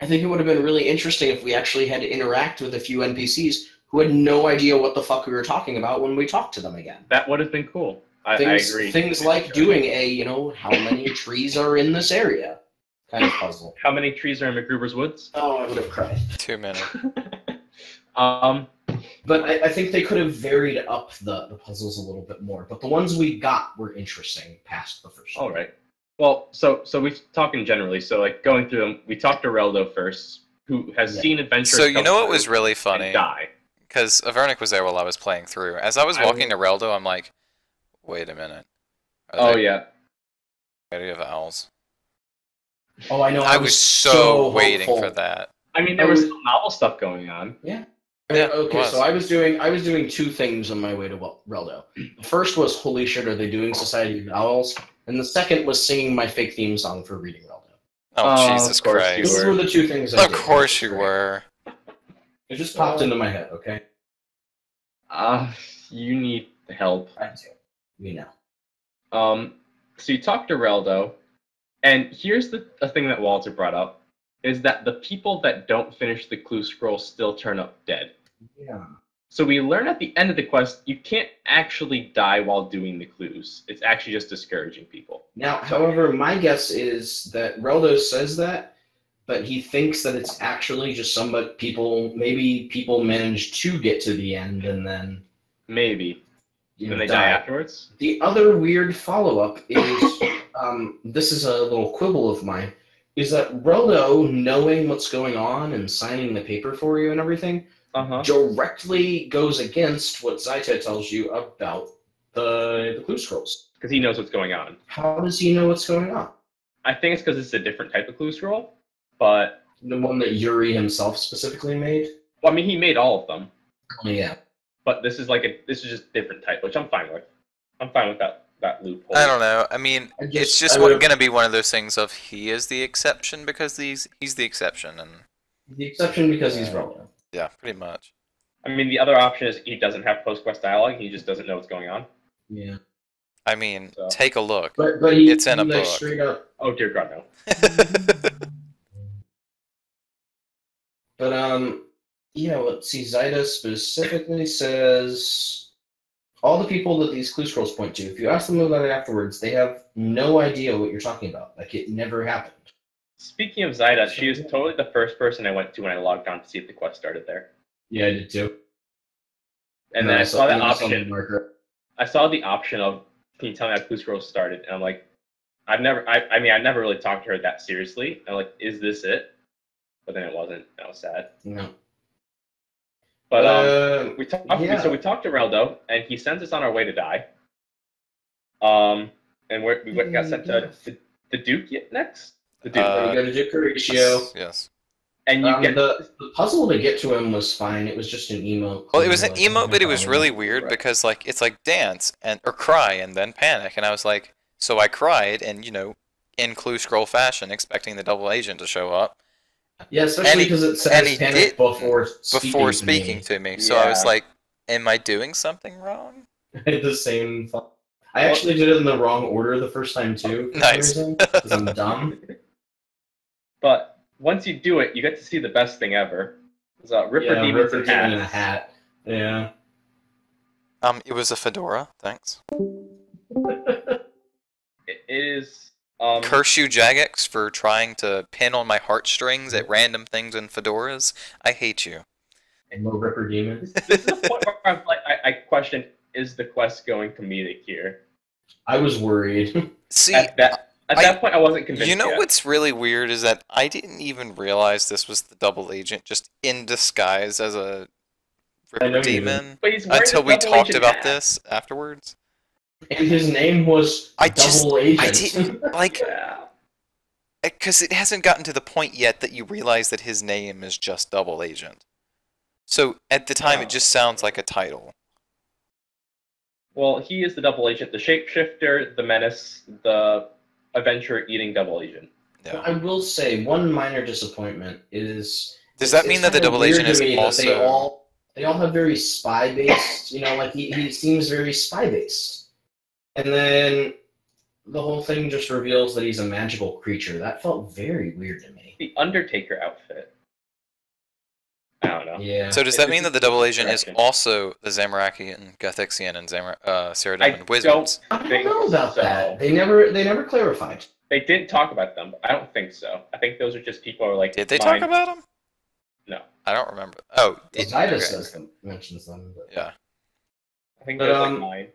think it would have been really interesting if we actually had to interact with a few NPCs who had no idea what the fuck we were talking about when we talked to them again. That would have been cool. I agree. Things like doing a, how many trees are in this area kind of puzzle. How many trees are in McGruber's Woods? Oh, I would have cried. Too many. But I think they could have varied up the puzzles a little bit more. But the ones we got were interesting past the first one. All right. Well, so we've talking generally. So like going through them, we talked to Reldo first, who has seen adventures. So you know what was really funny? Die. Because Avernic was there while I was playing through. As I was walking to Reldo, I'm like, wait a minute. Yeah. Area of owls. Oh, I know. I was so waiting for that. I mean, there was some novel stuff going on. Yeah. Yeah, okay, so I was doing 2 things on my way to Reldo. The first was, holy shit, are they doing Society of Owls? And the second was singing my fake theme song for reading Reldo. Oh, Jesus Christ. Those were the 2 things I did. Of course you were. It just popped into my head, okay? You need help. I do. We know. So you talk to Reldo, and here's the thing that Walter brought up, is that the people that don't finish the clue scroll still turn up dead. Yeah. So we learn at the end of the quest, you can't actually die while doing the clues. It's actually just discouraging people. Now, however, my guess is that Reldo says that, but he thinks that it's actually just maybe people manage to get to the end and then... Maybe. Then they die afterwards? The other weird follow-up is, this is a little quibble of mine, is that Reldo, knowing what's going on and signing the paper for you and everything, directly goes against what Zaita tells you about the clue scrolls. Because he knows what's going on. How does he know what's going on? I think it's because it's a different type of clue scroll, but... The one that Yuri himself specifically made? Well, I mean, he made all of them. Yeah. But this is just different type, which I'm fine with. I'm fine with that loophole. I don't know. I mean, it's just going to be one of those things of he is the exception because he's the exception. And the exception because he's Reldo. Yeah, pretty much. I mean, the other option is he doesn't have post-quest dialogue. He just doesn't know what's going on. Yeah. I mean, take a look. But it's in a book. Straight up... Oh, dear God, no. But, yeah, let's see. Zaida specifically says all the people that these clue scrolls point to, if you ask them about it afterwards, they have no idea what you're talking about. Like, it never happened. Speaking of Zaida, she was totally the first person I went to when I logged on to see if the quest started there. Yeah, I did too. And then I saw that option. I saw the option of, can you tell me how clue scrolls started? And I'm like, I never really talked to her that seriously. I'm like, is this it? But then it wasn't. I was sad. No. But we talked to Reldo, and he sends us on our way to die. And got sent to the Duke next. The Duke. We go to Duke Horatio. Yes. And you get the puzzle to get to him was fine. It was just an emote. Well, it was an emote, but it was really Right. weird because like it's like dance or cry and then panic, and I was like, so I cried and in clue scroll fashion, expecting the double agent to show up. Yeah, especially because it and says he panic did before speaking to me. So I Yeah. was like, am I doing something wrong? I had the same thought. I actually did it in the wrong order the first time too. For Nice. some reason, because I'm dumb. But once you do it, you get to see the best thing ever. It's Ripper Demons Ripper and Demon in a hats. hat. Yeah. It was a fedora. Thanks. It is. Curse you, Jagex, for trying to pin on my heartstrings at random things in fedoras. I hate you. And more Ripper Demons. This is the point where I question: is the quest going comedic here? I was worried. See, At that point, I wasn't convinced. you know yet. what's really weird is that I didn't even realize this was the double agent, just in disguise as a I know Ripper you demon, But he's wearing until the we double talked agent about hat. this afterwards. And his name was Double Agent. I didn't like, Yeah. because it hasn't gotten to the point yet that you realize that his name is just double agent. So at the time, it just sounds like a title. Well, he is the double agent, the shapeshifter, the menace, the adventure-eating double agent. Yeah. I will say one minor disappointment is. Does that mean that the double agent is also? They all have very spy based. Like he seems very spy based, and then the whole thing just reveals that he's a magical creature. That felt very weird to me. The Undertaker outfit. I don't know. Yeah. So does that mean that the double agent is Direction. also the Zamarakian, Gathixian, and Ceradoman I wizards? I don't think know about so. that. They never clarified. They didn't talk about them, but I don't think so. I think those are just people who are like. Did they talk about them? No. I don't remember. Oh, Zidus mentions them. But... Yeah. I think But, there's like 9.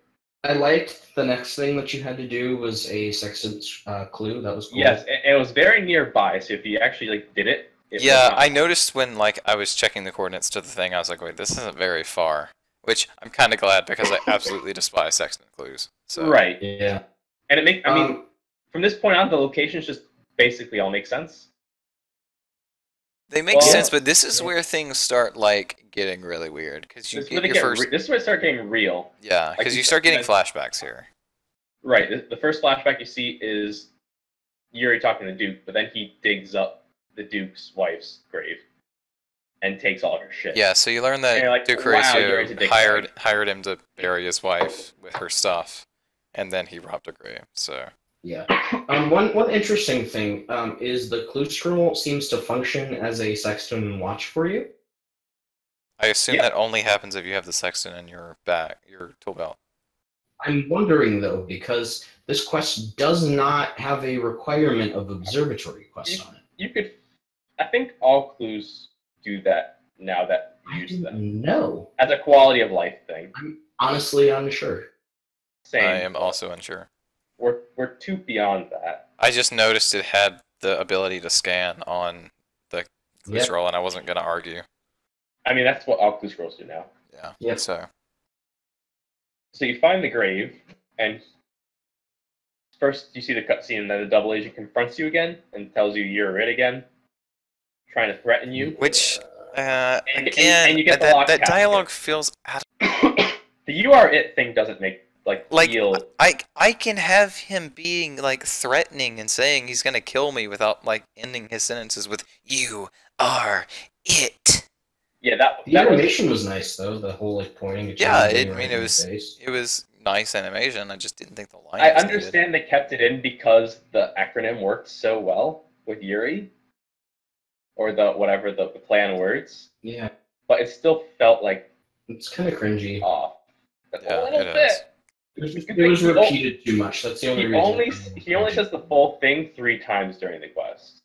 I liked the next thing that you had to do was a sextant clue. That was cool. Yes, it was very nearby. So if you actually did it. Yeah, I noticed when I was checking the coordinates to the thing, I was like, wait, this isn't very far. Which I'm kind of glad because I absolutely despise sextant clues. So. Right. Yeah. And it makes. I mean, from this point on, the locations just basically all make sense. They make sense, but this is where things start getting really weird because you get your first. This is where it starts getting real. Yeah, because you start getting flashbacks here. Right. The first flashback you see is Yuri talking to Duke, but then he digs up the Duke's wife's grave and takes all of her shit. Yeah, so you learn that Duke Yuri's a dick hired him to bury his wife with her stuff, and then he robbed a grave. So. Yeah. One interesting thing is the clue scroll seems to function as a sextant watch for you. I assume that only happens if you have the sextant in your tool belt. I'm wondering though, because this quest does not have a requirement of observatory quest on it. You could, I think all clues do that now that you use them. No. As a quality of life thing. I'm honestly unsure. Same. I am also unsure. We're too beyond that. I just noticed it had the ability to scan on the clue scroll, and I wasn't going to argue. I mean, that's what all clue scrolls do now. Yeah. Yep. So you find the grave, and first you see the cutscene that the double agent confronts you again and tells you you're it again, trying to threaten you. Which, and again, you get the lock that casket. dialogue feels out The "you are it" thing doesn't make feel. I can have him being threatening and saying he's gonna kill me without ending his sentences with "you are it." Yeah, the animation was nice though. The whole pointing. Yeah, it was nice animation. I just didn't think the line. I understand they kept it in because the acronym worked so well with Yuri, or the play on words. Yeah, but it still felt like it's kind of cringy. Off. Yeah, a little it bit. is. It was repeated too much. That's the only reason. He only says the full thing 3 times during the quest.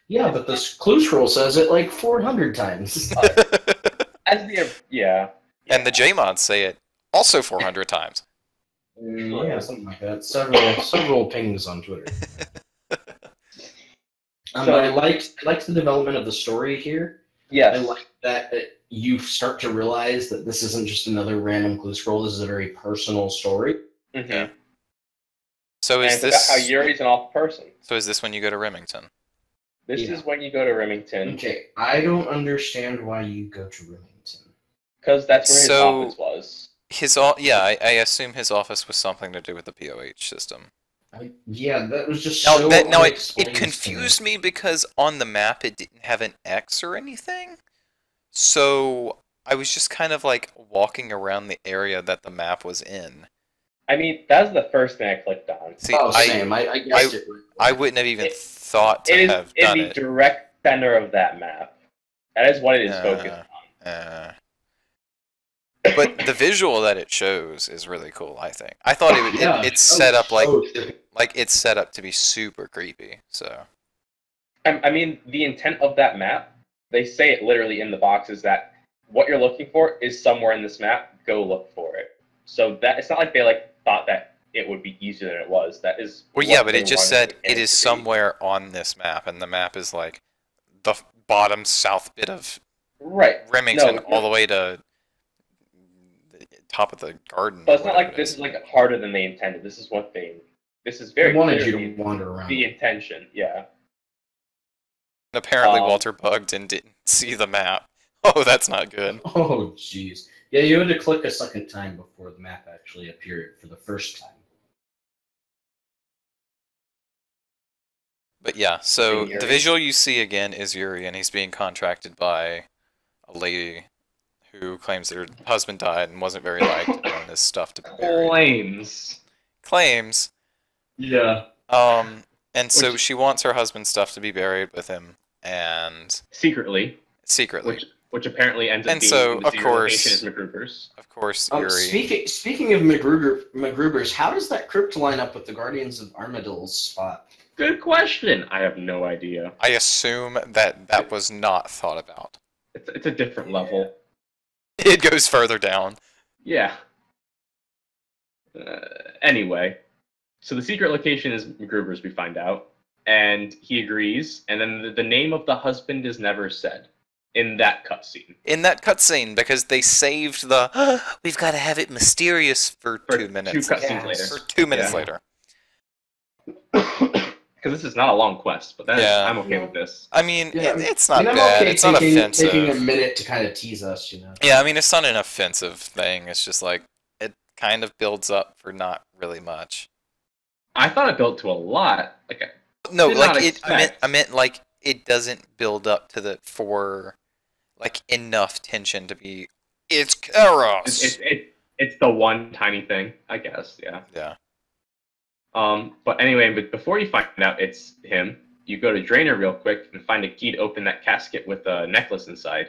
Yeah, but this clue scroll says it 400 times. And the J-mods say it also 400 times. Yeah, something like that. Several pings on Twitter. But I liked the development of the story here. Yes. I like that you start to realize that this isn't just another random clue scroll. This is a very personal story. Mm-hmm. Yeah. So and is this how Yuri's an awful person? So is this when you go to Remington? This Yeah. is when you go to Remington, Okay, I don't understand why you go to Remington. because that's where his So- office was. I assume his office was something to do with the POH system. Yeah, that was just Now, so it unexplained to confused me because on the map it didn't have an X or anything. So I was just kind of like walking around the area that the map was in. I mean, that's the first thing I clicked on. See, Oh, same. I guessed it. I wouldn't have even It- thought to It is have in done the it. direct center of that map. That is what it is focused on. But the visual that it shows is really cool. I think. I thought it's set up like it's set up to be super creepy. So. I mean, the intent of that map, they say it literally in the box, is that what you're looking for is somewhere in this map. Go look for it. So that it's not like they thought that it would be easier than it was. That is. Well, yeah, but it just said it is somewhere on this map, and the map is like the bottom south bit of Remington all the way to the top of the garden. But it's not like this is like harder than they intended. This is what they. This is very. They wanted you clearly to wander around. The intention, yeah. And apparently, Walter bugged and didn't see the map. Oh, that's not good. Oh, jeez. Yeah, you had to click a second time before the map actually appeared for the first time. But yeah, so Yuri. the visual you see again is Yuri, and he's being contracted by a lady who claims that her husband died and wasn't very liked and wanted his stuff to be buried. Claims. Yeah. And so she wants her husband's stuff to be buried with him, and secretly. Which apparently ends up and being so the of course location is MacGruber's. Of course, Yuri. Speaking of MacGruber's, how does that crypt line up with the Guardians of Armadillo's spot? Good question. I have no idea. I assume that was not thought about. It's a different level. It goes further down. Yeah. Anyway, so the secret location is MacGruber's, we find out, and he agrees, and then the name of the husband is never said in that cutscene. In that cutscene, because they saved the we've got to have it mysterious for 2 minutes. 2 cutscenes later. For 2 minutes later. Because this is not a long quest, but I'm okay with this. I mean, Yeah, it's not I'm bad. okay it's not offensive. Taking a minute to kind of tease us, you know. Yeah, I mean, it's not an offensive thing. It's just like it kind of builds up for not really much. I thought it built to a lot. No, like I meant like it doesn't build up to for like enough tension to be. It's Karos. It's the one tiny thing, I guess. Yeah. Yeah. But anyway, before you find out it's him, you go to Drainer real quick and find a key to open that casket with a necklace inside.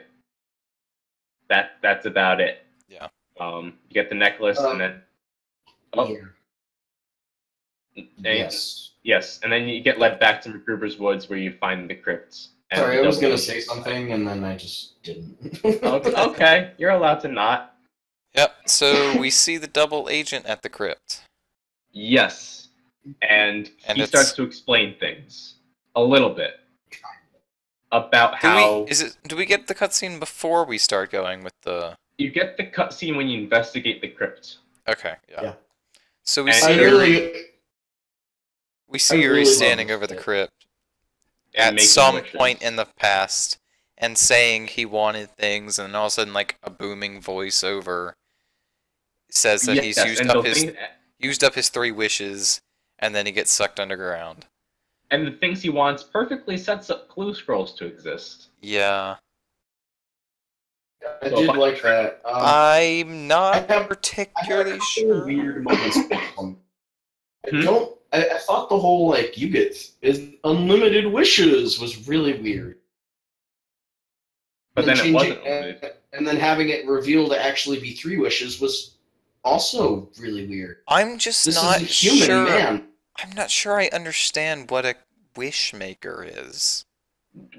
That's about it. Yeah. You get the necklace and then. Oh. Yeah. Yes, and then you get led back to MacGruber's woods where you find the crypts. Sorry, I was gonna say something and then I just didn't. Okay, you're allowed to not. Yep. So we see the double agent at the crypt. Yes, and he starts to explain things a little bit about how. Do we get the cutscene before we start going with the? You get the cutscene when you investigate the crypt. Okay. Yeah. So we see Yuri standing over the crypt at some point in the past and saying he wanted things, and then all of a sudden, like a booming voiceover says that he's used up his 3 wishes, and then he gets sucked underground. And the things he wants perfectly sets up clue scrolls to exist. Yeah. I did like that. I'm not particularly sure. Weird moments. I thought the whole you get unlimited wishes was really weird. But then it wasn't unlimited. And then having it revealed to actually be 3 wishes was also really weird. I'm just not sure. I'm not sure I understand what a wish maker is.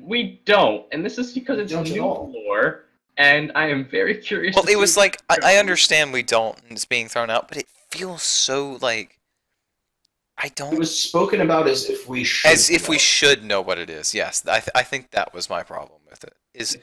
We don't, and this is because it's new lore, and I am very curious. Well, it was like I understand we don't, and it's being thrown out, but it feels so like I don't. It was spoken about as if we should. As if we should know what it is. Yes, I think that was my problem with it.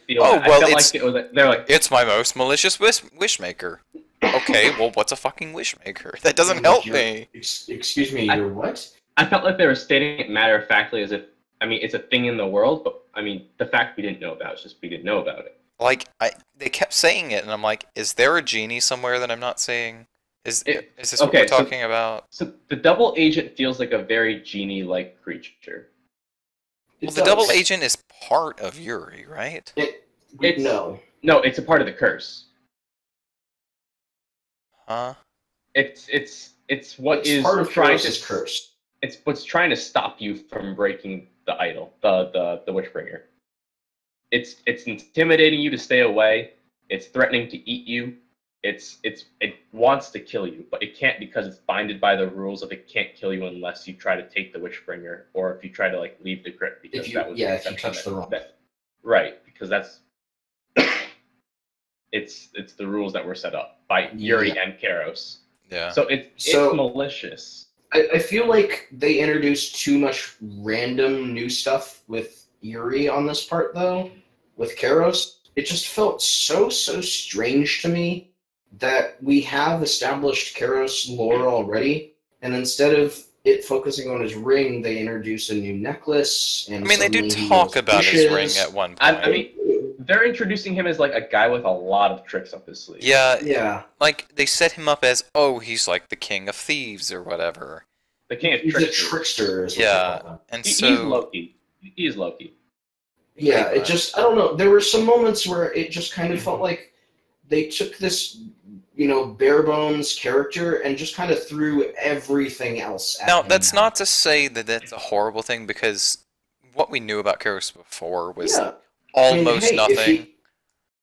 They're like, it's my most malicious wish maker. Okay, well, what's a fucking wish maker? That doesn't help me. Excuse me, you're what? I felt like they were stating it matter-of-factly as if I mean, it's a thing in the world, but I mean, the fact we didn't know about it is just we didn't know about it. Like, they kept saying it, and I'm like, is there a genie somewhere that I'm not seeing? Is this what we're talking about? So the double agent feels like a very genie-like creature. Well, the double agent is part of Yuri, right? No, it's a part of the curse. Huh? It's what it's is part of trying Kronos' to curse. It's what's trying to stop you from breaking the idol, the Wishbringer. It's intimidating you to stay away. It's threatening to eat you. It wants to kill you, but it can't because it's binded by the rules of it can't kill you unless you try to take the Wishbringer or if you try to like leave the crypt because If you touch the wrong. Right, because that's it's the rules that were set up by Yuri and Karos. Yeah. So it's malicious. I feel like they introduced too much random new stuff with Yuri on this part, though. With Karos, it just felt so strange to me that we have established Karos lore already, and instead of it focusing on his ring, they introduce a new necklace. And I mean, they do talk about his ring at one point. I mean, they're introducing him as like a guy with a lot of tricks up his sleeve. Yeah. Like, they set him up as, oh, he's like the king of thieves or whatever. The king of He's a trickster. Is what they call him. And he's so Loki. He is Loki. Yeah, it just, I don't know. There were some moments where it just kind of felt like they took this, bare bones character and just kind of threw everything else at now him. that's not to say that that's a horrible thing because what we knew about Karos before was almost nothing.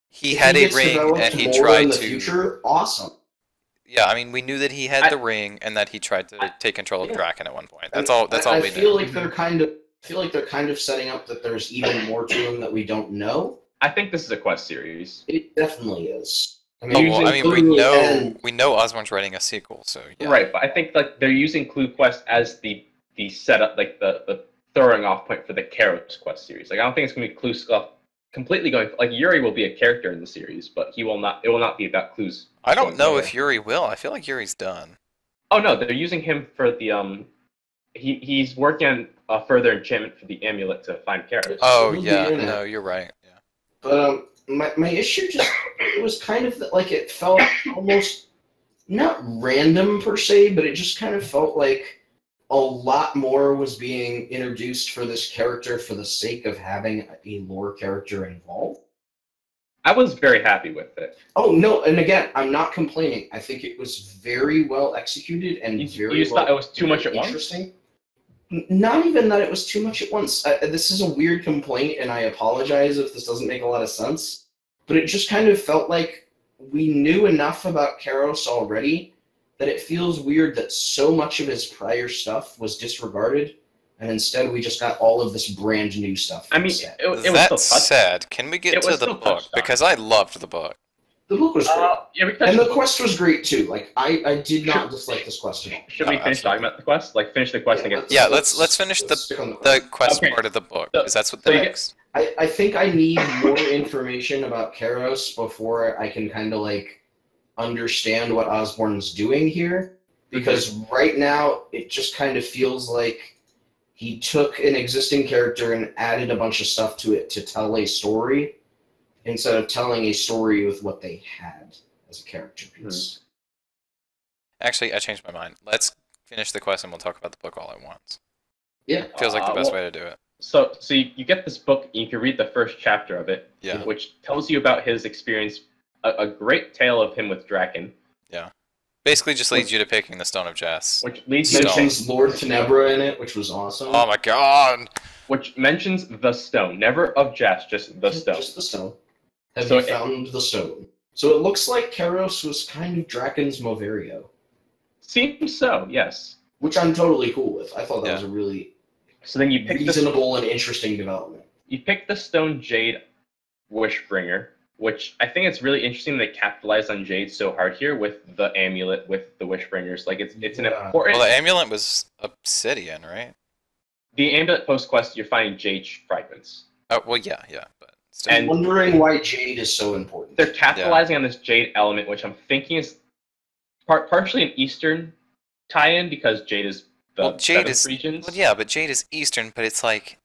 He had a ring and he tried to. Future, awesome. Yeah, I mean, we knew that he had the ring and that he tried to take control of Draken at one point. That's all we knew. I feel like they're kind of setting up that there's even more to him that we don't know. I think this is a quest series. It definitely is. I mean, we know Osborn's writing a sequel, so yeah. Right, but I think like they're using Clue Quest as the setup, like the throwing off point for the Karos quest series. Like I don't think it's gonna be Clue stuff completely going. Like Yuri will be a character in the series, but he will not. It will not be about Clues. I don't know if Yuri will. I feel like Yuri's done. Oh no, they're using him for the He's working on a further enchantment for the amulet to find Karos. Oh yeah, no, you're right. Yeah. But my issue just it was kind of like it felt almost not random per se, but it just kind of felt like a lot more was being introduced for this character for the sake of having a lore character involved. I was very happy with it. Oh no, and again, I'm not complaining. I think it was very well executed and you just thought it was too much at once? Not even that it was too much at once. This is a weird complaint, and I apologize if this doesn't make a lot of sense. But it just kind of felt like we knew enough about Karos already that it feels weird that so much of his prior stuff was disregarded, and instead we just got all of this brand new stuff. I mean, it was that's sad. Can we get to the book? Because I loved the book. The book was great. Yeah, and the quest was great too. Like I did not dislike this quest at all. Should we finish talking about the quest? Like finish the quest and get. Yeah, let's finish the quest part of the book because that's what the next. I think I need more information about Karos before I can kind of like understand what Osborn's doing here. Because right now it just kind of feels like he took an existing character and added a bunch of stuff to it to tell a story, instead of telling a story with what they had as a character piece. Actually, I changed my mind. Let's finish the quest and we'll talk about the book all at once. Yeah. Feels like the best way to do it. So you get this book, and you can read the first chapter of it, which tells you about his experience, a great tale of him with Draken. Yeah. Basically just leads you to picking the Stone of Jas. Which leads you to Lord Tenebra in it, which was awesome. Oh my god! Which mentions the stone. Never of Jas, just the stone. Just the stone. Have you found the stone? So it looks like Karos was kind of Draken's Moverio. Seems so, yes. Which I'm totally cool with. I thought that was a really reasonable and interesting development. You pick the stone Jade Wishbringer, which I think it's really interesting they capitalized on Jade so hard here with the amulet, with the Wishbringers. Like it's an important. Well, the amulet was obsidian, right? The amulet post quest, you're finding Jade fragments. Oh well, yeah, but. I'm wondering why Jade is so important. They're capitalizing on this Jade element, which I'm thinking is partially an Eastern tie-in because Jade is the regions. Well, yeah, but Jade is Eastern, but it's like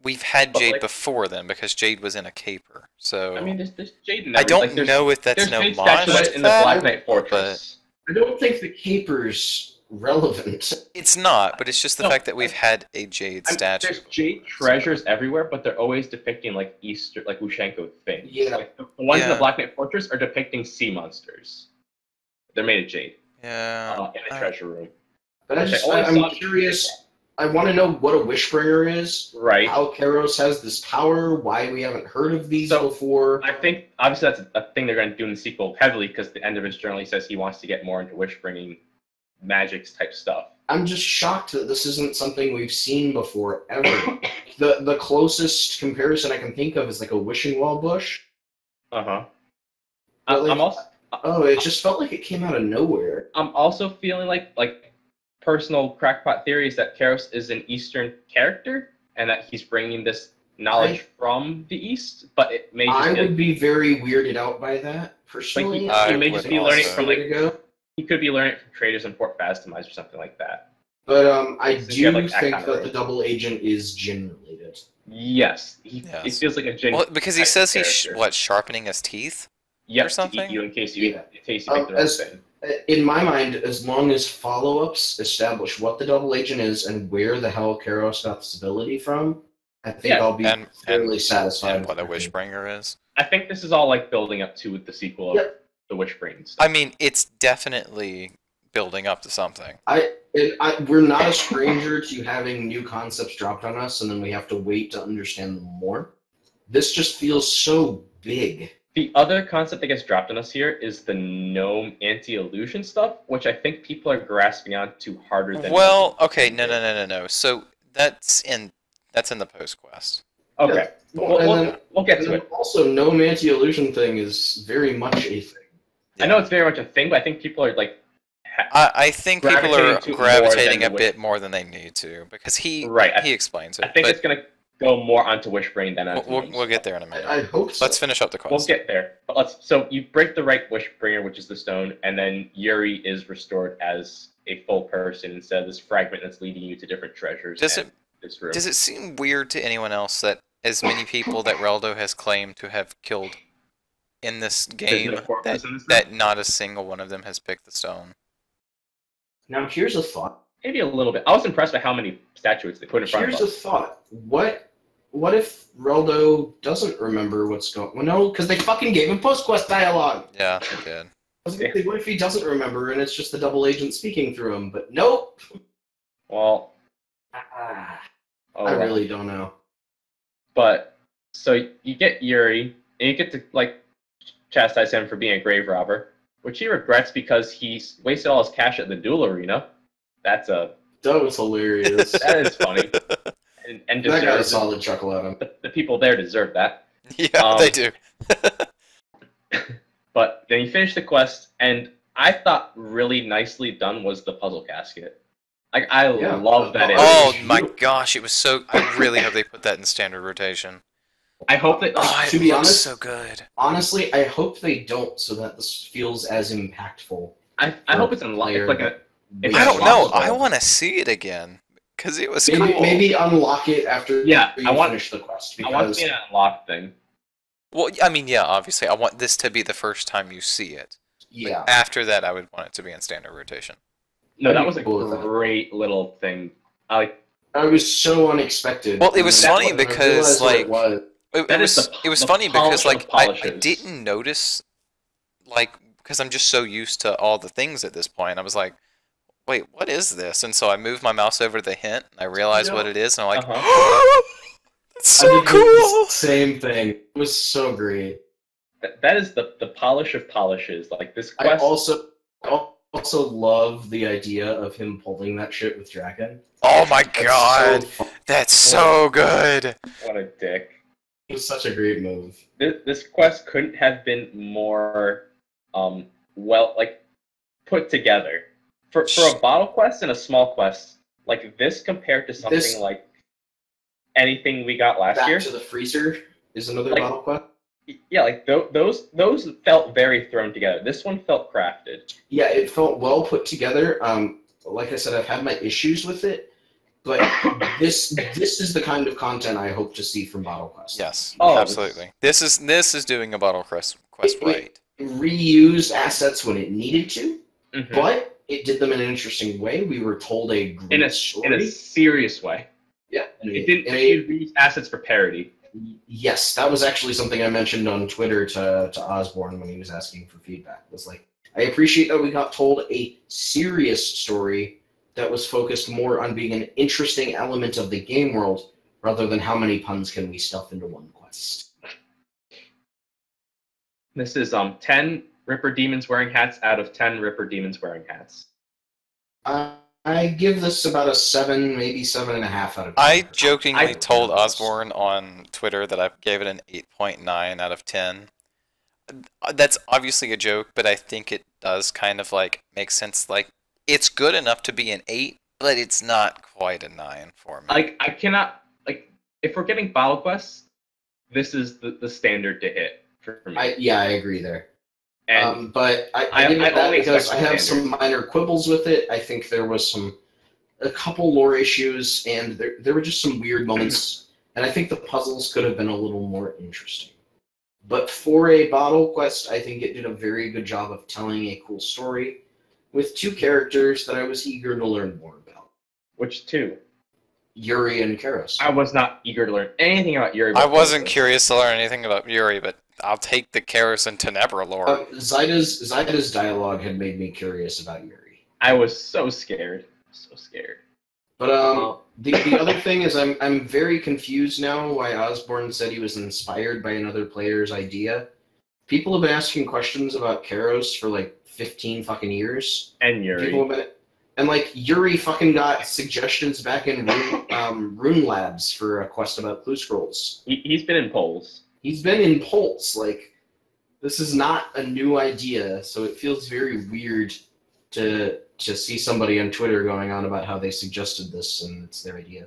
we've had But, Jade like- before then, because Jade was in a caper. So I mean, there's Jade in I every- don't like, there's- know if that's There's no Jade homage statuette to in the that, Black Knight Fortress. I don't think the caper's relevant. It's not, but it's just the No, fact that we've had a Jade statue. There's Jade treasures everywhere, but they're always depicting like Easter, like Ushenko things. Yeah. Like the ones in Yeah. the Black Knight Fortress are depicting sea monsters. They're made of jade Yeah. in the treasure room. But Which I always I'm thought- curious. I want to know what a Wishbringer is. Right. How Karos has this power. Why we haven't heard of these So, before. I think obviously that's a thing they're going to do in the sequel heavily because the end of his journal he says he wants to get more into wish bringing, magics type stuff. I'm just shocked that this isn't something we've seen before ever. The closest comparison I can think of is like a wishing well bush. But, But, like, I'm also Oh, it just felt like it came out of nowhere. I'm also feeling like personal crackpot theory is that Karos is an Eastern character and that he's bringing this knowledge from the East, but it may just I be, would be very weirded out by that personally. I he may would just be learning also. from Way to go. he could be learning from traders in Port Phastomized or something like that. But I Since do you have, like, that think kind of that road. the double agent is Jin related. Yes, it Yes. feels like a genuine. Well, because he type says of he's character. sharpening his teeth. Yep, or something? to eat you in case you Yeah. make the wrong thing. In my mind, as long as follow-ups establish what the double agent is and where the hell Karos got this ability from, I think Yeah. I'll be And- fairly satisfied. And what a with it. Wishbringer is. I think this is all like building up to the sequel of Yep. the Wishbringing stuff. I mean, it's definitely building up to something. We're not a stranger to having new concepts dropped on us, and then we have to wait to understand them more. This just feels so big. The other concept that gets dropped on us here is the gnome anti-illusion stuff, which I think people are grasping onto harder than. Well, okay, no. So that's in the post quest. Okay, Yeah. we'll get And to then it. also, no anti-illusion thing is very much a thing. I know it's very much a thing, but I think people are like, I think people are Gravitating to more gravitating than a the bit more than they need to, because he Right, he explains it. I think but it's gonna go more onto Wishbringing than onto we'll gnomes. get there in a minute. I hope so. Let's finish up the quest. We'll get there, but so you break the right Wishbringer, which is the stone, and then Yuri is restored as a full person instead of this fragment that's leading you to different treasures. Does and this room. Does it seem weird to anyone else that as many people that Reldo has claimed to have killed in this game, no corpses in this that not a single one of them has picked the stone? Now, here's a thought. Maybe a little bit. I was impressed by how many statues they put in front Here's of a us. thought. What if Reldo doesn't remember what's going? Well, no, because they fucking gave him post-quest dialogue. Yeah, they did. I was gonna say, what if he doesn't remember and it's just the double agent speaking through him? But nope. Well, I well. really don't know. But so you get Yuri, and you get to like chastise him for being a grave robber, which he regrets because he's wasted all his cash at the duel arena. That That was hilarious. is funny, and That got a deserves solid chuckle out of him. the people there deserve that. Yeah, they do. But then you finish the quest, and I thought really nicely done was the puzzle casket. Like I Yeah. love that. Oh, image. Oh my gosh, it was so. I really hope they put that in standard rotation. I hope that. Oh, it To be looks honest- so good. Honestly, I hope they don't, so that this feels as impactful. I hope it's unlocked. player Like a. If I it's don't know. possible. I want to see it again because it was Maybe, cool. maybe unlock it after Yeah, you I want- finish the quest. I want to Because see an unlocked thing. Well, I mean, yeah, obviously, I want this to be the first time you see it. But yeah, after that, I would want it to be in standard rotation. No, I'd that be was a cool with that. great little thing. I like I was so unexpected. Well, it was And funny when I because, realized what like, it was, That is it was the funny because, polish of like, I polishes. didn't notice, like, because I'm just so used to all the things at this point. I was like, wait, what is this? And so I moved my mouse over to the hint, and I realized Yeah. what it is, and I'm like, Uh-huh. it's I so did the cool! Same thing. It was so great. that is the polish of polishes. Like this I quest. also love the idea of him pulling that shit with Draken. Oh my That's god, so fun. that's so good! What a dick. It was such a great move. This quest couldn't have been more well put together. For a bottle quest and a small quest, like this compared to something This- like anything we got last Back year. to the freezer is another Like- battle quest. Yeah, like those felt very thrown together. This one felt crafted. Yeah, it felt well put together. Like I said, I've had my issues with it. But this is the kind of content I hope to see from Bottle Quest. Yes, Oh, absolutely. This is doing a Bottle Quest right. It reused assets when it needed to, Mhm. but it did them in an interesting way. We were told a great story. in a serious way. Yeah. It didn't use assets for parody. Yes, that was actually something I mentioned on Twitter to Osborne when he was asking for feedback. It was like, I appreciate that we got told a serious story that was focused more on being an interesting element of the game world rather than how many puns can we stuff into one quest. This is 10 Ripper Demons wearing hats out of 10 Ripper Demons wearing hats. I give this about a 7, maybe 7.5 out of 10. I jokingly told Osborne on Twitter that I gave it an 8.9 out of 10. That's obviously a joke, but I think it does kind of like make sense. Like, it's good enough to be an 8, but it's not quite a 9 for me. Like, I cannot, like, if we're getting Battle Quests, this is the standard to hit for me. I agree there. And but I give it that only because I expect have the some minor quibbles with it. I think there was a couple lore issues, and there were just some weird moments, and I think the puzzles could have been a little more interesting. But for a Bottle Quest, I think it did a very good job of telling a cool story with 2 characters that I was eager to learn more about. Which 2? Yuri and Karos. I was not eager to learn anything about Yuri. I wasn't curious to learn anything about Yuri, but I'll take the Karos and Tenebra lore. Zaida's dialogue had made me curious about Yuri. I was so scared. So scared. But the other thing is I'm very confused now why Osborne said he was inspired by another player's idea. People have been asking questions about Karos for like 15 fucking years. And Yuri. People have been, and like Yuri fucking got suggestions back in Rune Labs for a quest about clue scrolls. He's been in polls. He's been in polls. Like, this is not a new idea, so it feels very weird to see somebody on Twitter going on about how they suggested this and it's their idea.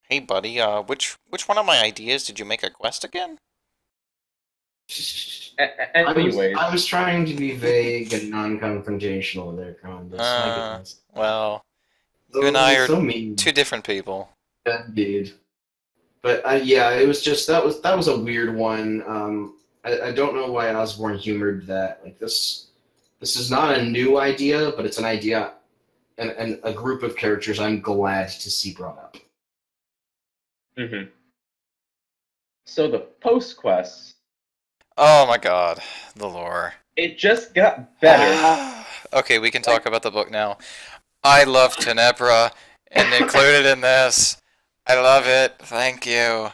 Hey, buddy, which one of my ideas did you make a quest again? Anyways. I was trying to be vague and non-confrontational there, Crondis. My goodness. Well, you and I are so mean. 2 different people. Indeed. But yeah, it was just that was a weird one. I don't know why Osborne humored that. Like this is not a new idea, but it's an idea and a group of characters I'm glad to see brought up. Mm-hmm. So the post quests. Oh my god, the lore. It just got better. Okay, we can talk about the book now. I love Tenebra, and included in this. I love it. Thank you.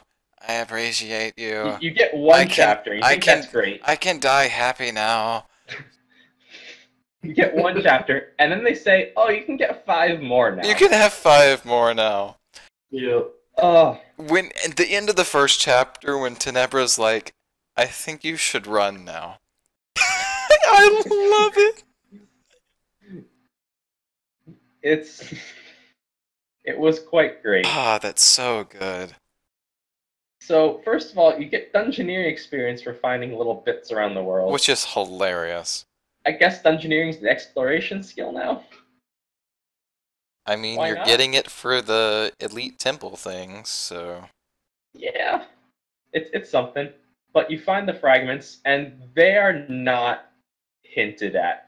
I appreciate you. You get one chapter. You think that's great. I can die happy now. You get one chapter, and then they say, "Oh, you can get 5 more now." You can have 5 more now. Yeah. When at the end of the first chapter, when Tenebra's like, "I think you should run now." I love it. It was quite great. Ah, that's so good. So, first of all, you get dungeoneering experience for finding little bits around the world. Which is hilarious. I guess dungeoneering is an exploration skill now. I mean, Why you're not? getting it for the elite temple things, so... Yeah, it's something. But you find the fragments, and they are not hinted at.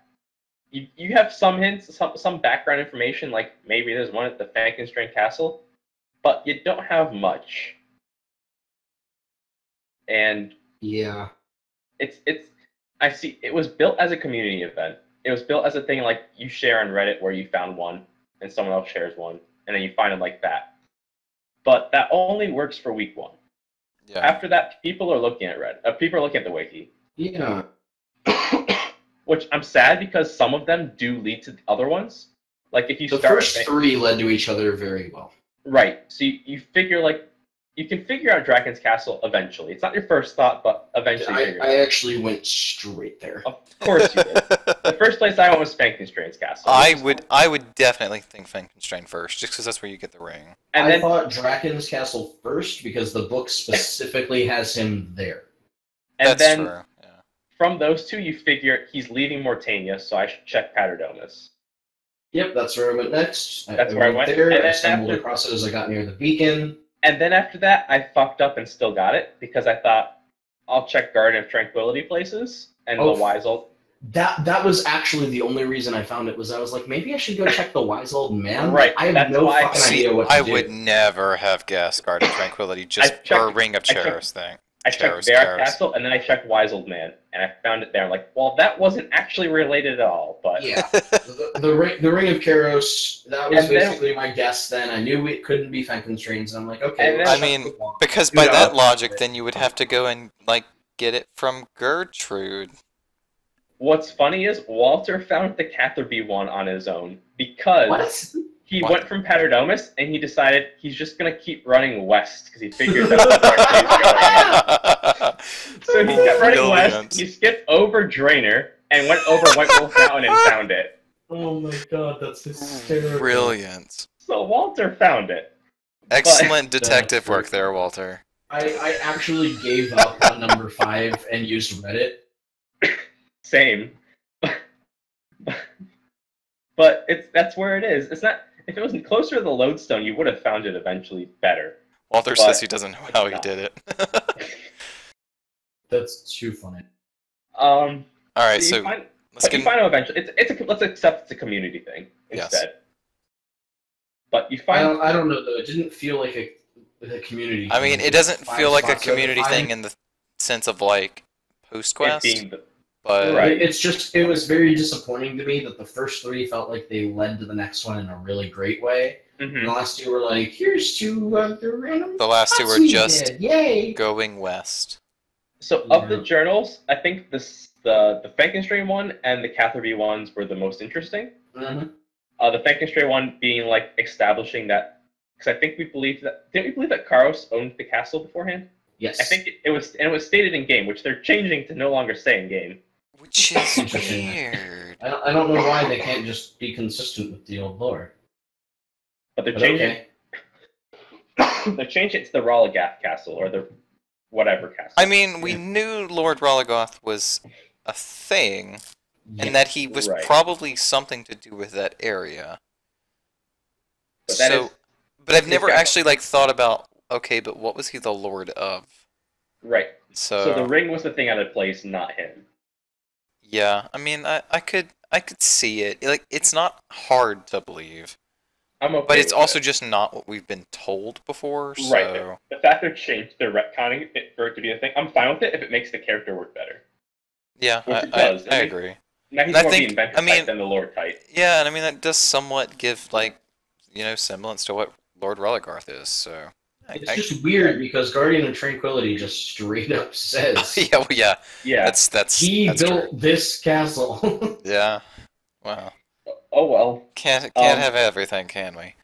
You have some hints, some background information, like maybe there's one at the Frankenstein Castle, but you don't have much. And Yeah. I see it was built as a community event. It was built as a thing like you share on Reddit where you found one and someone else shares one, and then you find it like that. But that only works for week 1. Yeah. After that, people are looking at Reddit. People are looking at the wiki. Yeah. Which I'm sad because some of them do lead to the other ones. Like if you The start first 3 led to each other very well. right, so you figure like you can figure out Draken's Castle eventually. It's not your first thought, but eventually. you figure it I out. actually went straight there. Of course you did. The first place I went was Frankenstein's Castle. I would definitely think Frankenstein first, just because that's where you get the ring. And I then thought Draken's Castle first because the book specifically has him there. and That's then true. Yeah. from those 2, you figure he's leaving Mortania, so I should check Paterdomus. Yep, that's where I went next. That's where I went. there. And I then stumbled after- across it as I got near the beacon. And then after that, I fucked up and still got it because I thought I'll check Garden of Tranquility places and Oh, the Wise Old. That was actually the only reason I found it. Was I was like, maybe I should go check the Wise Old Man. Right, I have that's no why- fucking See, idea what to I do. would never have guessed Garden of Tranquility just I for a checked- Ring of I checked- Chairs thing. I checked Charos, Barrack Charos. Castle and then I checked Wise Old Man and I found it there. I'm like, well, that wasn't actually related at all. But Yeah, the Ring of Karos. That was And then- basically my guess. Then I knew it couldn't be Fenconstrains. And I'm like, okay. And then- well, I mean, shut the wall. because Do by that. that logic, then you would have to go and like get it from Gertrude. what's funny is Walter found the Catherby one on his own because What? he What? went from Paternomus and he decided he's just gonna keep running west because he figured that's the direction he's going. So he kept running west. Brilliant. He skipped over Drainer and went over White Wolf Mountain and found it. Oh my god, that's hysterical. Brilliant. So Walter found it. Excellent detective That's work there, Walter. I actually gave up on number 5 and used Reddit. Same. But that's where it is. It's not. If it wasn't closer to the lodestone, you would have found it eventually better. Walter But says he doesn't know how he not. did it. That's too funny. All right, you so find, let's but you get. find out eventually. Let's accept it's a community thing Yes. instead. But you I find don't know though. It didn't feel like a community. I mean, thing. it doesn't 5 feel like a spots at a community time. thing in the sense of like post it quest, being the, but Right. It's just it was very disappointing to me that the first 3 felt like they led to the next one in a really great way. And Mhm. the last 2 were like, here's 2 the random. the last 2 spots were we just did. Yay. going west. So of the Yeah. journals, I think the Frankenstein one and the Catherby ones were the most interesting. Mhm. The Frankenstein one being like establishing that, because I think we believed that didn't we believe that Karos owned the castle beforehand? Yes. I think it was stated in game, which they're changing to no longer say in game. Which is Interesting. weird. I don't know why they can't just be consistent with the old lore. But they're But changing. okay. They're changing it to the Rolligath Castle or the whatever castle. I mean, we Yeah. knew Lord Rolagoth was a thing, Yeah. and that he was Right. probably something to do with that area. But that is- but I've he's never got- actually like thought about, okay, but what was he the lord of? right. So, So the ring was the thing out of place, not him. yeah, I mean, I could see it. Like, it's not hard to believe, I'm okay. but it's with also it. just not what we've been told before. So, Right. The fact they're changed, they're retconning it for it to be a thing. I'm fine with it if it makes the character work better. yeah, Which it I does. I I mean, agree. Now he's And I more think- the inventor I mean- type than the lord type. Yeah, and I mean that does somewhat give like semblance to what Lord Religarth is. So, It's just weird because Guardian of Tranquility just straight up says yeah, well, yeah, Yeah. that's he that's built true. this castle. Yeah, wow, Oh well. can't Um, have everything, can we?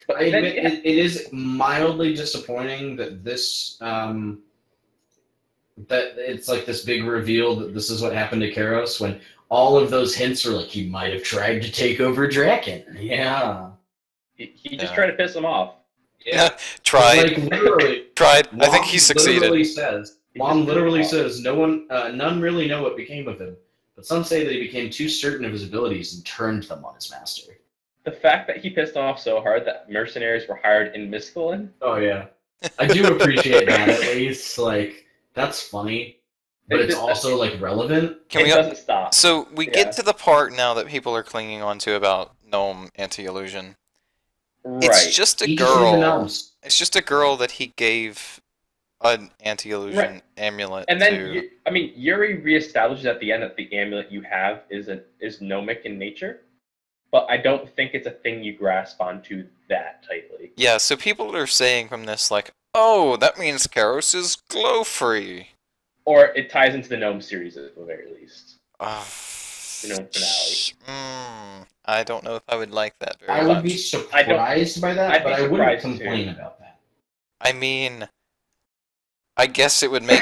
But I then, admit yeah, it is mildly disappointing that this that it's like this big reveal that this is what happened to Karos when all of those hints are like he might have tried to take over Draken. Yeah. he just Yeah. tried to piss him off. Tried, Like literally. tried. I think Lom he succeeded. Literally says, He Lom just literally pissed him off. says, none really know what became of him, but some say that he became too certain of his abilities and turned them on his master. The fact that he pissed him off so hard that mercenaries were hired in Misthalin. Oh yeah, I do appreciate that at least. Like that's funny, but it's also like relevant. Can it we? doesn't stop. So we Yeah. get to the part now that people are clinging on to about gnome anti-illusion. Right. It's just a He just even girl. knows. It's just a girl that he gave an anti-illusion Right. amulet And then, to. Yuri reestablishes at the end that the amulet you have is gnomic in nature, but I don't think it's a thing you grasp onto that tightly. Yeah, so people are saying from this like, oh, that means Karos is glow-free. Or it ties into the gnome series at the very least. Uh, The gnome finale. I don't know if I would like that very I much. would be surprised by that, I'd but be I wouldn't surprised, complain too. about that. I mean, I guess it would make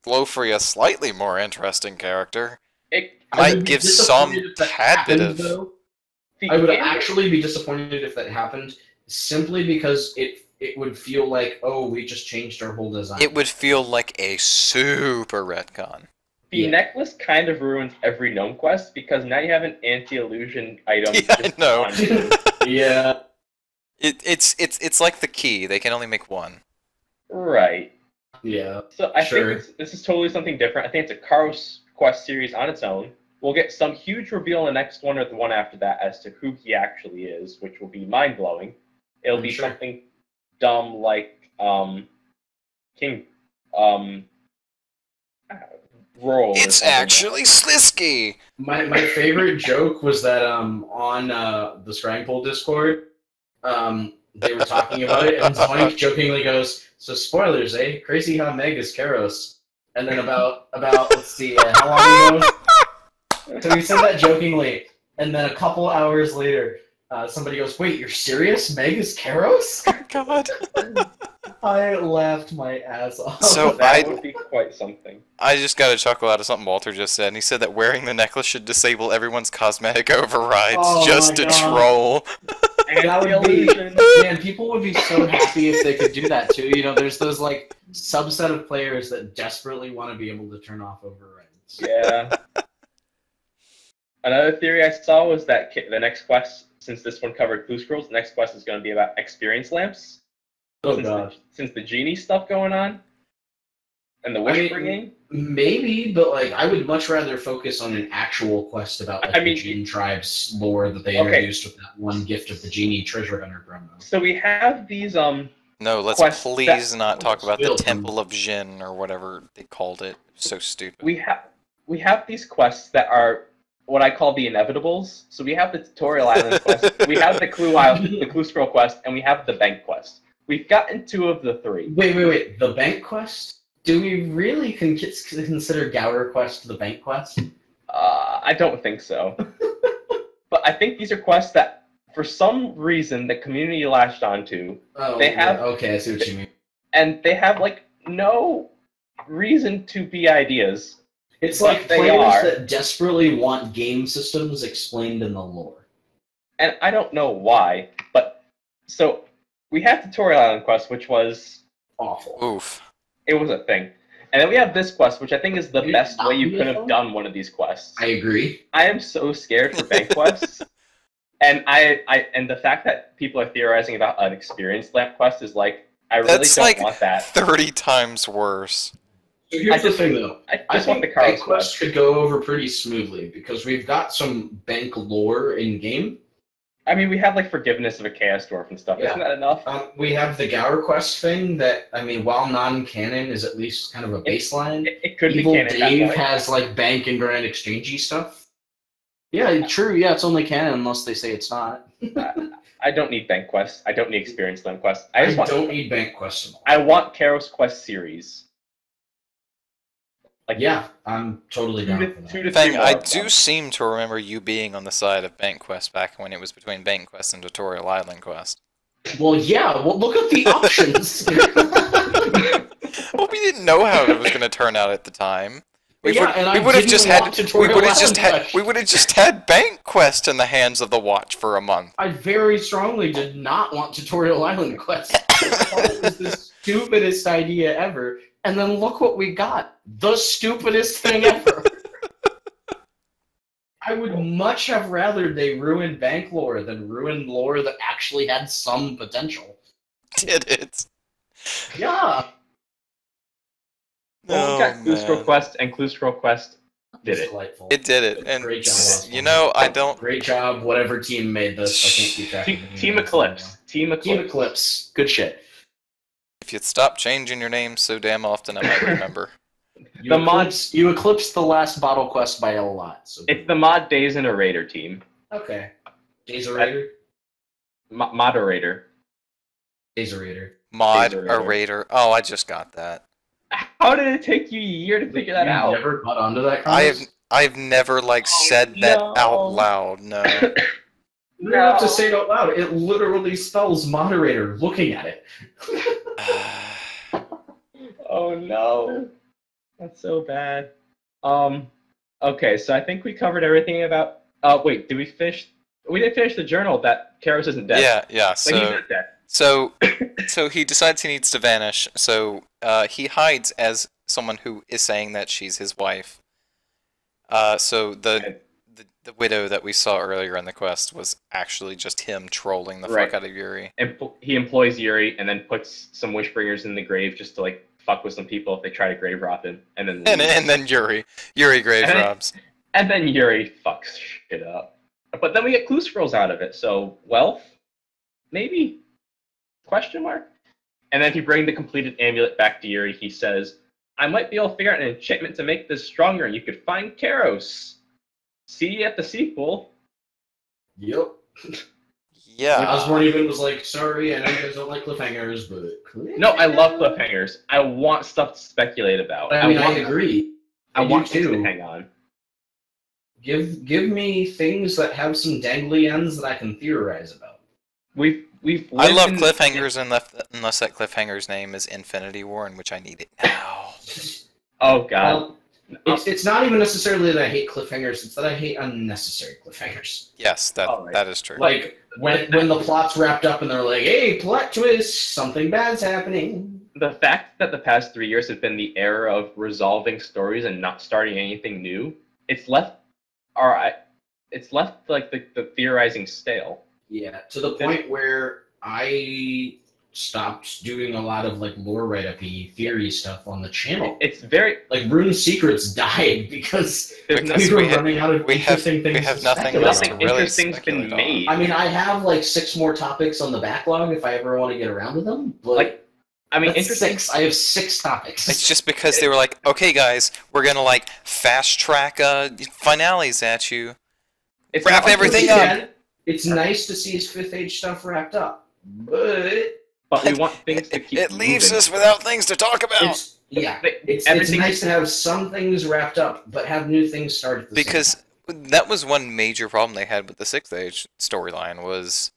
Glowfree a slightly more interesting character. It, I Might would be give some disappointed if that tad bit happened, of. though. the I would amulet- actually be disappointed if that happened, simply because it would feel like, oh, we just changed our whole design. It would feel like a super retcon. The necklace kind of ruins every gnome quest because now you have an anti-illusion item. Yeah, I know. on you. Yeah. It's like the key. They can only make one. Right. Yeah. So I think this is totally something different. I think it's a Karos quest series on its own. We'll get some huge reveal in the next one or the one after that as to who he actually is, which will be mind-blowing. It'll be something dumb like King Roll. It's actually Slisky! My favorite joke was that on the Scrying Pool Discord, they were talking about it, and Zoink jokingly goes, "So spoilers, eh? Crazy how Meg is Karos." And then about let's see, how long ago? So he said that jokingly, and then a couple hours later, somebody goes, "Wait, you're serious? Meg is Karos?" Oh god. I laughed my ass off. So that would be quite something. I just got a chuckle out of something Walter just said, and he said that wearing the necklace should disable everyone's cosmetic overrides just to troll. And that would be, man, people would be so happy if they could do that too. You know, there's those like subset of players that desperately want to be able to turn off overrides. Yeah. Another theory I saw was that the next quest, since this one covered clue scrolls, the next quest is going to be about experience lamps. Oh god. Since the genie stuff going on, and the wish bringing. Maybe, but like I would much rather focus on an actual quest about like the Gene Tribe's lore that they introduced with that one gift of the genie treasure hunter promo. So we have these No, let's please not talk about the Temple of Jin or whatever they called it. So stupid. We have these quests that are what I call the inevitables. So we have the tutorial island quest, we have the clue scroll quest, and we have the bank quest. We've gotten 2 of the 3. Wait. The bank quest? Do we really consider Gower Quest the bank quest? I don't think so. But I think these are quests that, for some reason, the community latched onto. Oh, they have, okay, I see what you mean. And they have, like, no reason to be ideas. It's like players that desperately want game systems explained in the lore. And I don't know why, but... So, we have Tutorial Island Quest, which was... awful. Oof. It was a thing. And then we have this quest, which I think is the best way you could have done one of these quests. I agree. I am so scared for bank quests. And and the fact that people are theorizing about an experience lamp quest is like, I really don't want that. 30 times worse. So here's the thing, though. I think the bank quest could go over pretty smoothly, because we've got some bank lore in-game. I mean, we have, like, Forgiveness of a Chaos Dwarf and stuff. Yeah. Isn't that enough? We have the Gower Quest thing that, I mean, while non-canon, is at least kind of a baseline. It could Evil be canon. Dave has, like, bank and grand exchangey stuff. Yeah, true. Yeah, it's only canon unless they say it's not. I don't need bank quests. I don't need experience lamp quests. I don't need bank quests. I want Karos Quest series. Like, yeah, I'm totally down for that. I do seem to remember you being on the side of Bank Quest back when it was between Bank Quest and Tutorial Island Quest. Well, yeah, well, look at the options. Well, we didn't know how it was going to turn out at the time. We would have just had Bank Quest in the hands of the Watch for a month. I very strongly did not want Tutorial Island Quest. It was the stupidest idea ever. And then look what we got. The stupidest thing ever. I would much have rather they ruined bank lore than ruin lore that actually had some potential. Did it? Yeah. Well, we got Clue Scroll Quest, and Clue Scroll Quest did it. Delightful. It did it. And, great job, you know, I don't... Great job, whatever team made this. I can't keep track of it. Team Eclipse. Team Eclipse. Good shit. If you'd stop changing your name so damn often, I might remember. You eclipsed the last bottle quest by a lot. So. It's the Mod Days in a Raider team. Okay. Days a Raider? Moderator. Days a Raider. Mod a Raider. Oh, I just got that. How did it take you a year to figure that out? You never got onto that concept? I've never, like, said that out loud, no. You don't have to say it out loud. It literally spells moderator looking at it. Oh no. That's so bad. Okay, so I think we covered everything about... wait, did we finish... We didn't finish the journal that Karos isn't dead. Yeah, so... Like, he's not dead. So he decides he needs to vanish, so he hides as someone who is saying that she's his wife, So the widow that we saw earlier in the quest was actually just him trolling the fuck out of Yuri. And he employs Yuri and then puts some wishbringers in the grave just to like fuck with some people if they try to grave rob him, and then and then Yuri grave robs. And then Yuri fucks shit up. But then we get clue scrolls out of it. So wealth, maybe? Question mark. And then if you bring the completed amulet back to Yuri, he says, "I might be able to figure out an enchantment to make this stronger, and you could find Karos. See you at the sequel." Yep. Yeah. Osborne even was like, "Sorry, I know you guys don't like cliffhangers, but..." No, I love cliffhangers. I want stuff to speculate about. I mean, I agree. I want things too. to hang on. Give me things that have some dangly ends that I can theorize about. I love cliffhangers unless that cliffhanger's name is Infinity War, in which I need it now. Oh god. Well, it's not even necessarily that I hate cliffhangers, it's that I hate unnecessary cliffhangers. Yes, that is true. Like when the plot's wrapped up and they're like, "Hey, plot twist, something bad's happening." The fact that the past 3 years have been the era of resolving stories and not starting anything new, it's left like the theorizing stale. Yeah, to the point where I stopped doing a lot of like lore write-up-y theory stuff on the channel. It's very like Rune Secrets died because we were running out of interesting things. We have nothing interesting's been made. I mean, I have like 6 more topics on the backlog if I ever want to get around to them. But like, I mean, interesting. I have 6 topics. It's just because they were like, "Okay, guys, we're gonna like fast track finales at you. Wrap everything up." It's nice to see his 5th Age stuff wrapped up, but we want things to keep. It leaves us without things to talk about. It's nice to have some things wrapped up, but have new things started. Because that was one major problem they had with the 6th Age storyline was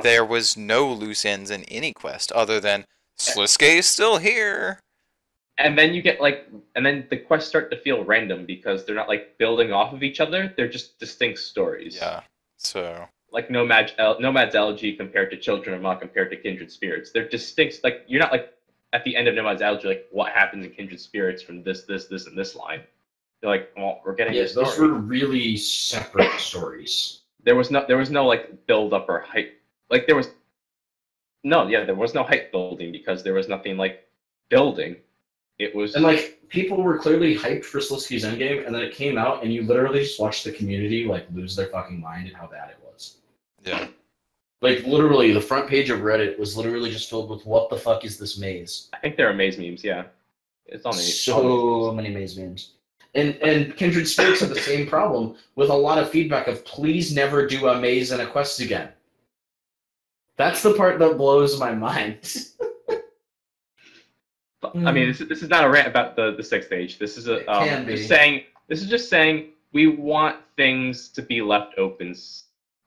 there was no loose ends in any quest other than Sliske is still here. And then you get and then the quests start to feel random because they're not like building off of each other. They're just distinct stories. Yeah. So. Like Nomad's Elegy compared to Children of Ma compared to Kindred Spirits. They're distinct. Like you're not like at the end of Nomad's Elegy like what happens in Kindred Spirits from this, and this line. They're like, well, we're getting this story. Those were really separate stories. There was no like build up or hype. Like there was no hype building because there was nothing like building. It was and like people were clearly hyped for Sliske's endgame, and then it came out, and you literally just watched the community like lose their fucking mind at how bad it was. Yeah. Like literally, the front page of Reddit was literally just filled with "What the fuck is this maze?" I think there are maze memes. Yeah, it's on so many maze memes. And Kindred Spirits have the same problem with a lot of feedback of "Please never do a maze and a quest again." That's the part that blows my mind. I mean, this is not a rant about the 6th Age. This is just saying we want things to be left open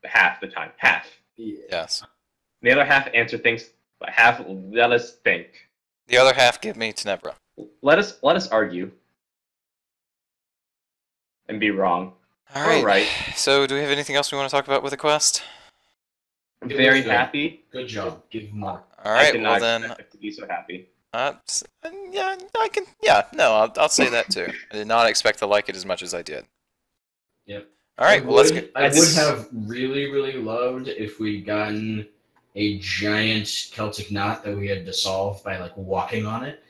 half the time. Half. Yes. The other half answer things. Half let us think. The other half give me Tenebra. Let us argue and be wrong. All right. Right. So, do we have anything else we want to talk about with the quest? I'm very happy. Good job. Give him more. All right. I did not then. expect it to be so happy. Yeah, I can. Yeah, no, I'll say that too. I did not expect to like it as much as I did. Yep. All right, well, let's get. I would have really, really loved if we'd gotten a giant Celtic knot that we had to solve by like walking on it.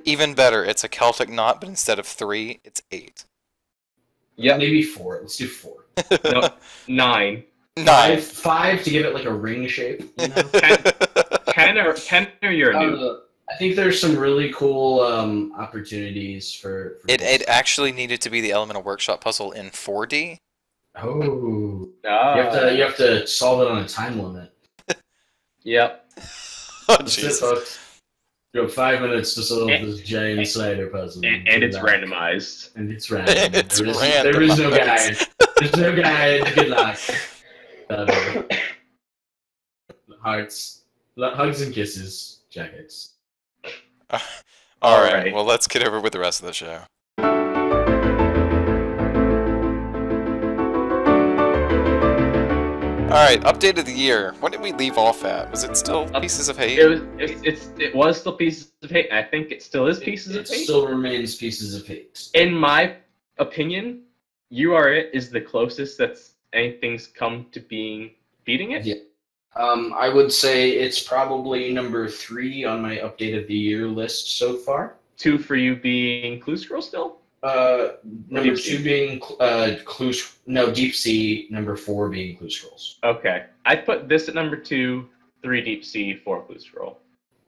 Even better, it's a Celtic knot, but instead of 3, it's 8. Yeah, maybe 4. Let's do 4. No, 9. 5 to give it like a ring shape. You know? 10 or you're new. I think there's some really cool opportunities for it actually needed to be the Elemental Workshop puzzle in 4D. Oh. You have to solve it on a time limit. Yep. Oh, Jesus. You have 5 minutes to solve this giant cider puzzle. And it's randomized. And it's random. Randomized. There is no guide. There's no guide. Good luck. Hearts. Hugs and kisses. Jackets. All right. Well, let's get over with the rest of the show. All right, update of the year. What did we leave off at? Was it still Pieces of Hate? It was still Pieces of Hate. And I think it still is Pieces of Hate. It still remains Pieces of Hate. In my opinion, You Are It is the closest that's anything's come to beating it. Yeah. I would say it's probably number 3 on my update of the year list so far. 2 for you being Clue Scroll still? Number 2 being Deep Sea. Number 4 being Clue Scrolls. Okay, I'd put this at number 2, 3 Deep Sea, 4 Clue Scroll.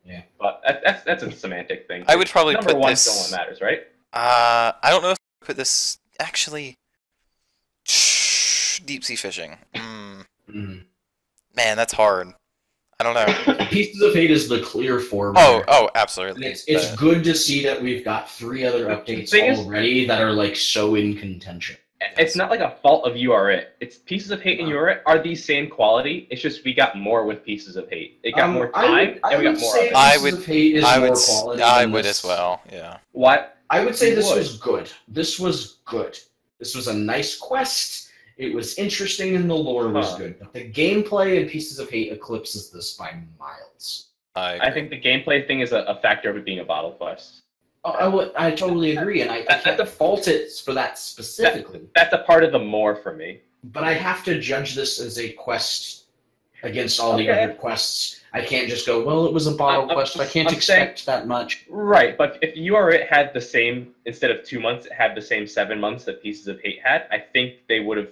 Yeah, but that's a semantic thing. I would probably number put 1 this. still what matters, right? I don't know if I put this actually. Deep sea fishing. Man, that's hard. I don't know. Pieces of Fate is the clear form. Oh, absolutely. It's good to see that we've got 3 other updates already that are like so in contention. It's not like a fault of You Are It. It's Pieces of Hate and You Are It are the same quality. It's just we got more with Pieces of Hate. It got more time, and we got more of it. I would as well. Yeah. What? I would say this was good. This was good. This was a nice quest. It was interesting, and the lore was good. But the gameplay in Pieces of Hate eclipses this by miles. I think the gameplay thing is a factor of it being a bottle quest. I totally agree, and I can't fault it for that specifically. That's a part of the more for me. But I have to judge this as a quest against all the other quests. I can't just go, well, it was a bottle quest. I can't expect that much. Right, but if You Are It had the same, instead of 2 months, it had the same 7 months that Pieces of Hate had, I think they would have...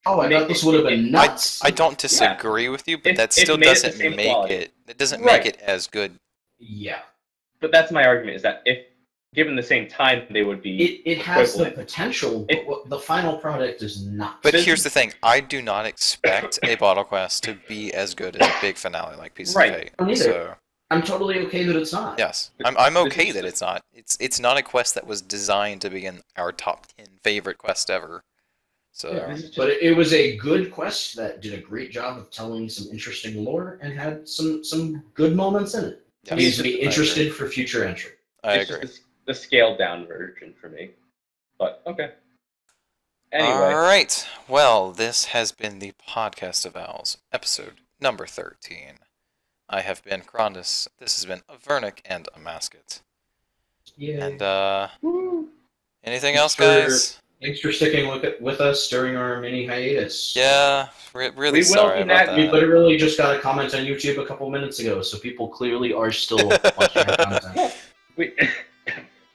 Oh, I thought this would have been nuts. I don't disagree with you, but that still doesn't make it... It doesn't make it as good. Yeah. But that's my argument, is that if given the same time, they would be It has the potential, but the final product is not. But here's the thing. I do not expect a bottle quest to be as good as a big finale like Pieces of Hate. So, I'm totally okay that it's not. Yes. I'm okay that it's not. It's not a quest that was designed to be in our top 10 favorite quest ever. So, but it was a good quest that did a great job of telling some interesting lore and had some good moments in it. Yes. Needs to be interested for future entry. I agree. The scaled down version for me. But, okay. Anyway. Alright. Well, this has been the Podcast of Owls, episode number 13. I have been Crondis. This has been Avernic and Amascut. Yeah. And, anything else, guys? Thanks for sticking with us during our mini hiatus. Yeah, really sorry about that. We literally just got a comment on YouTube a couple minutes ago, so people clearly are still watching our content.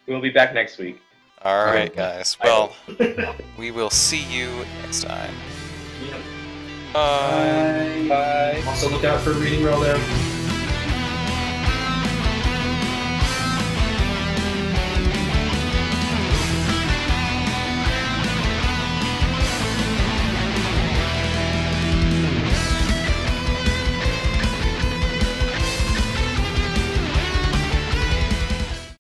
We'll be back next week. Alright, guys. Well, we will see you next time. Yep. Bye. Bye. Also, look out for Reading World.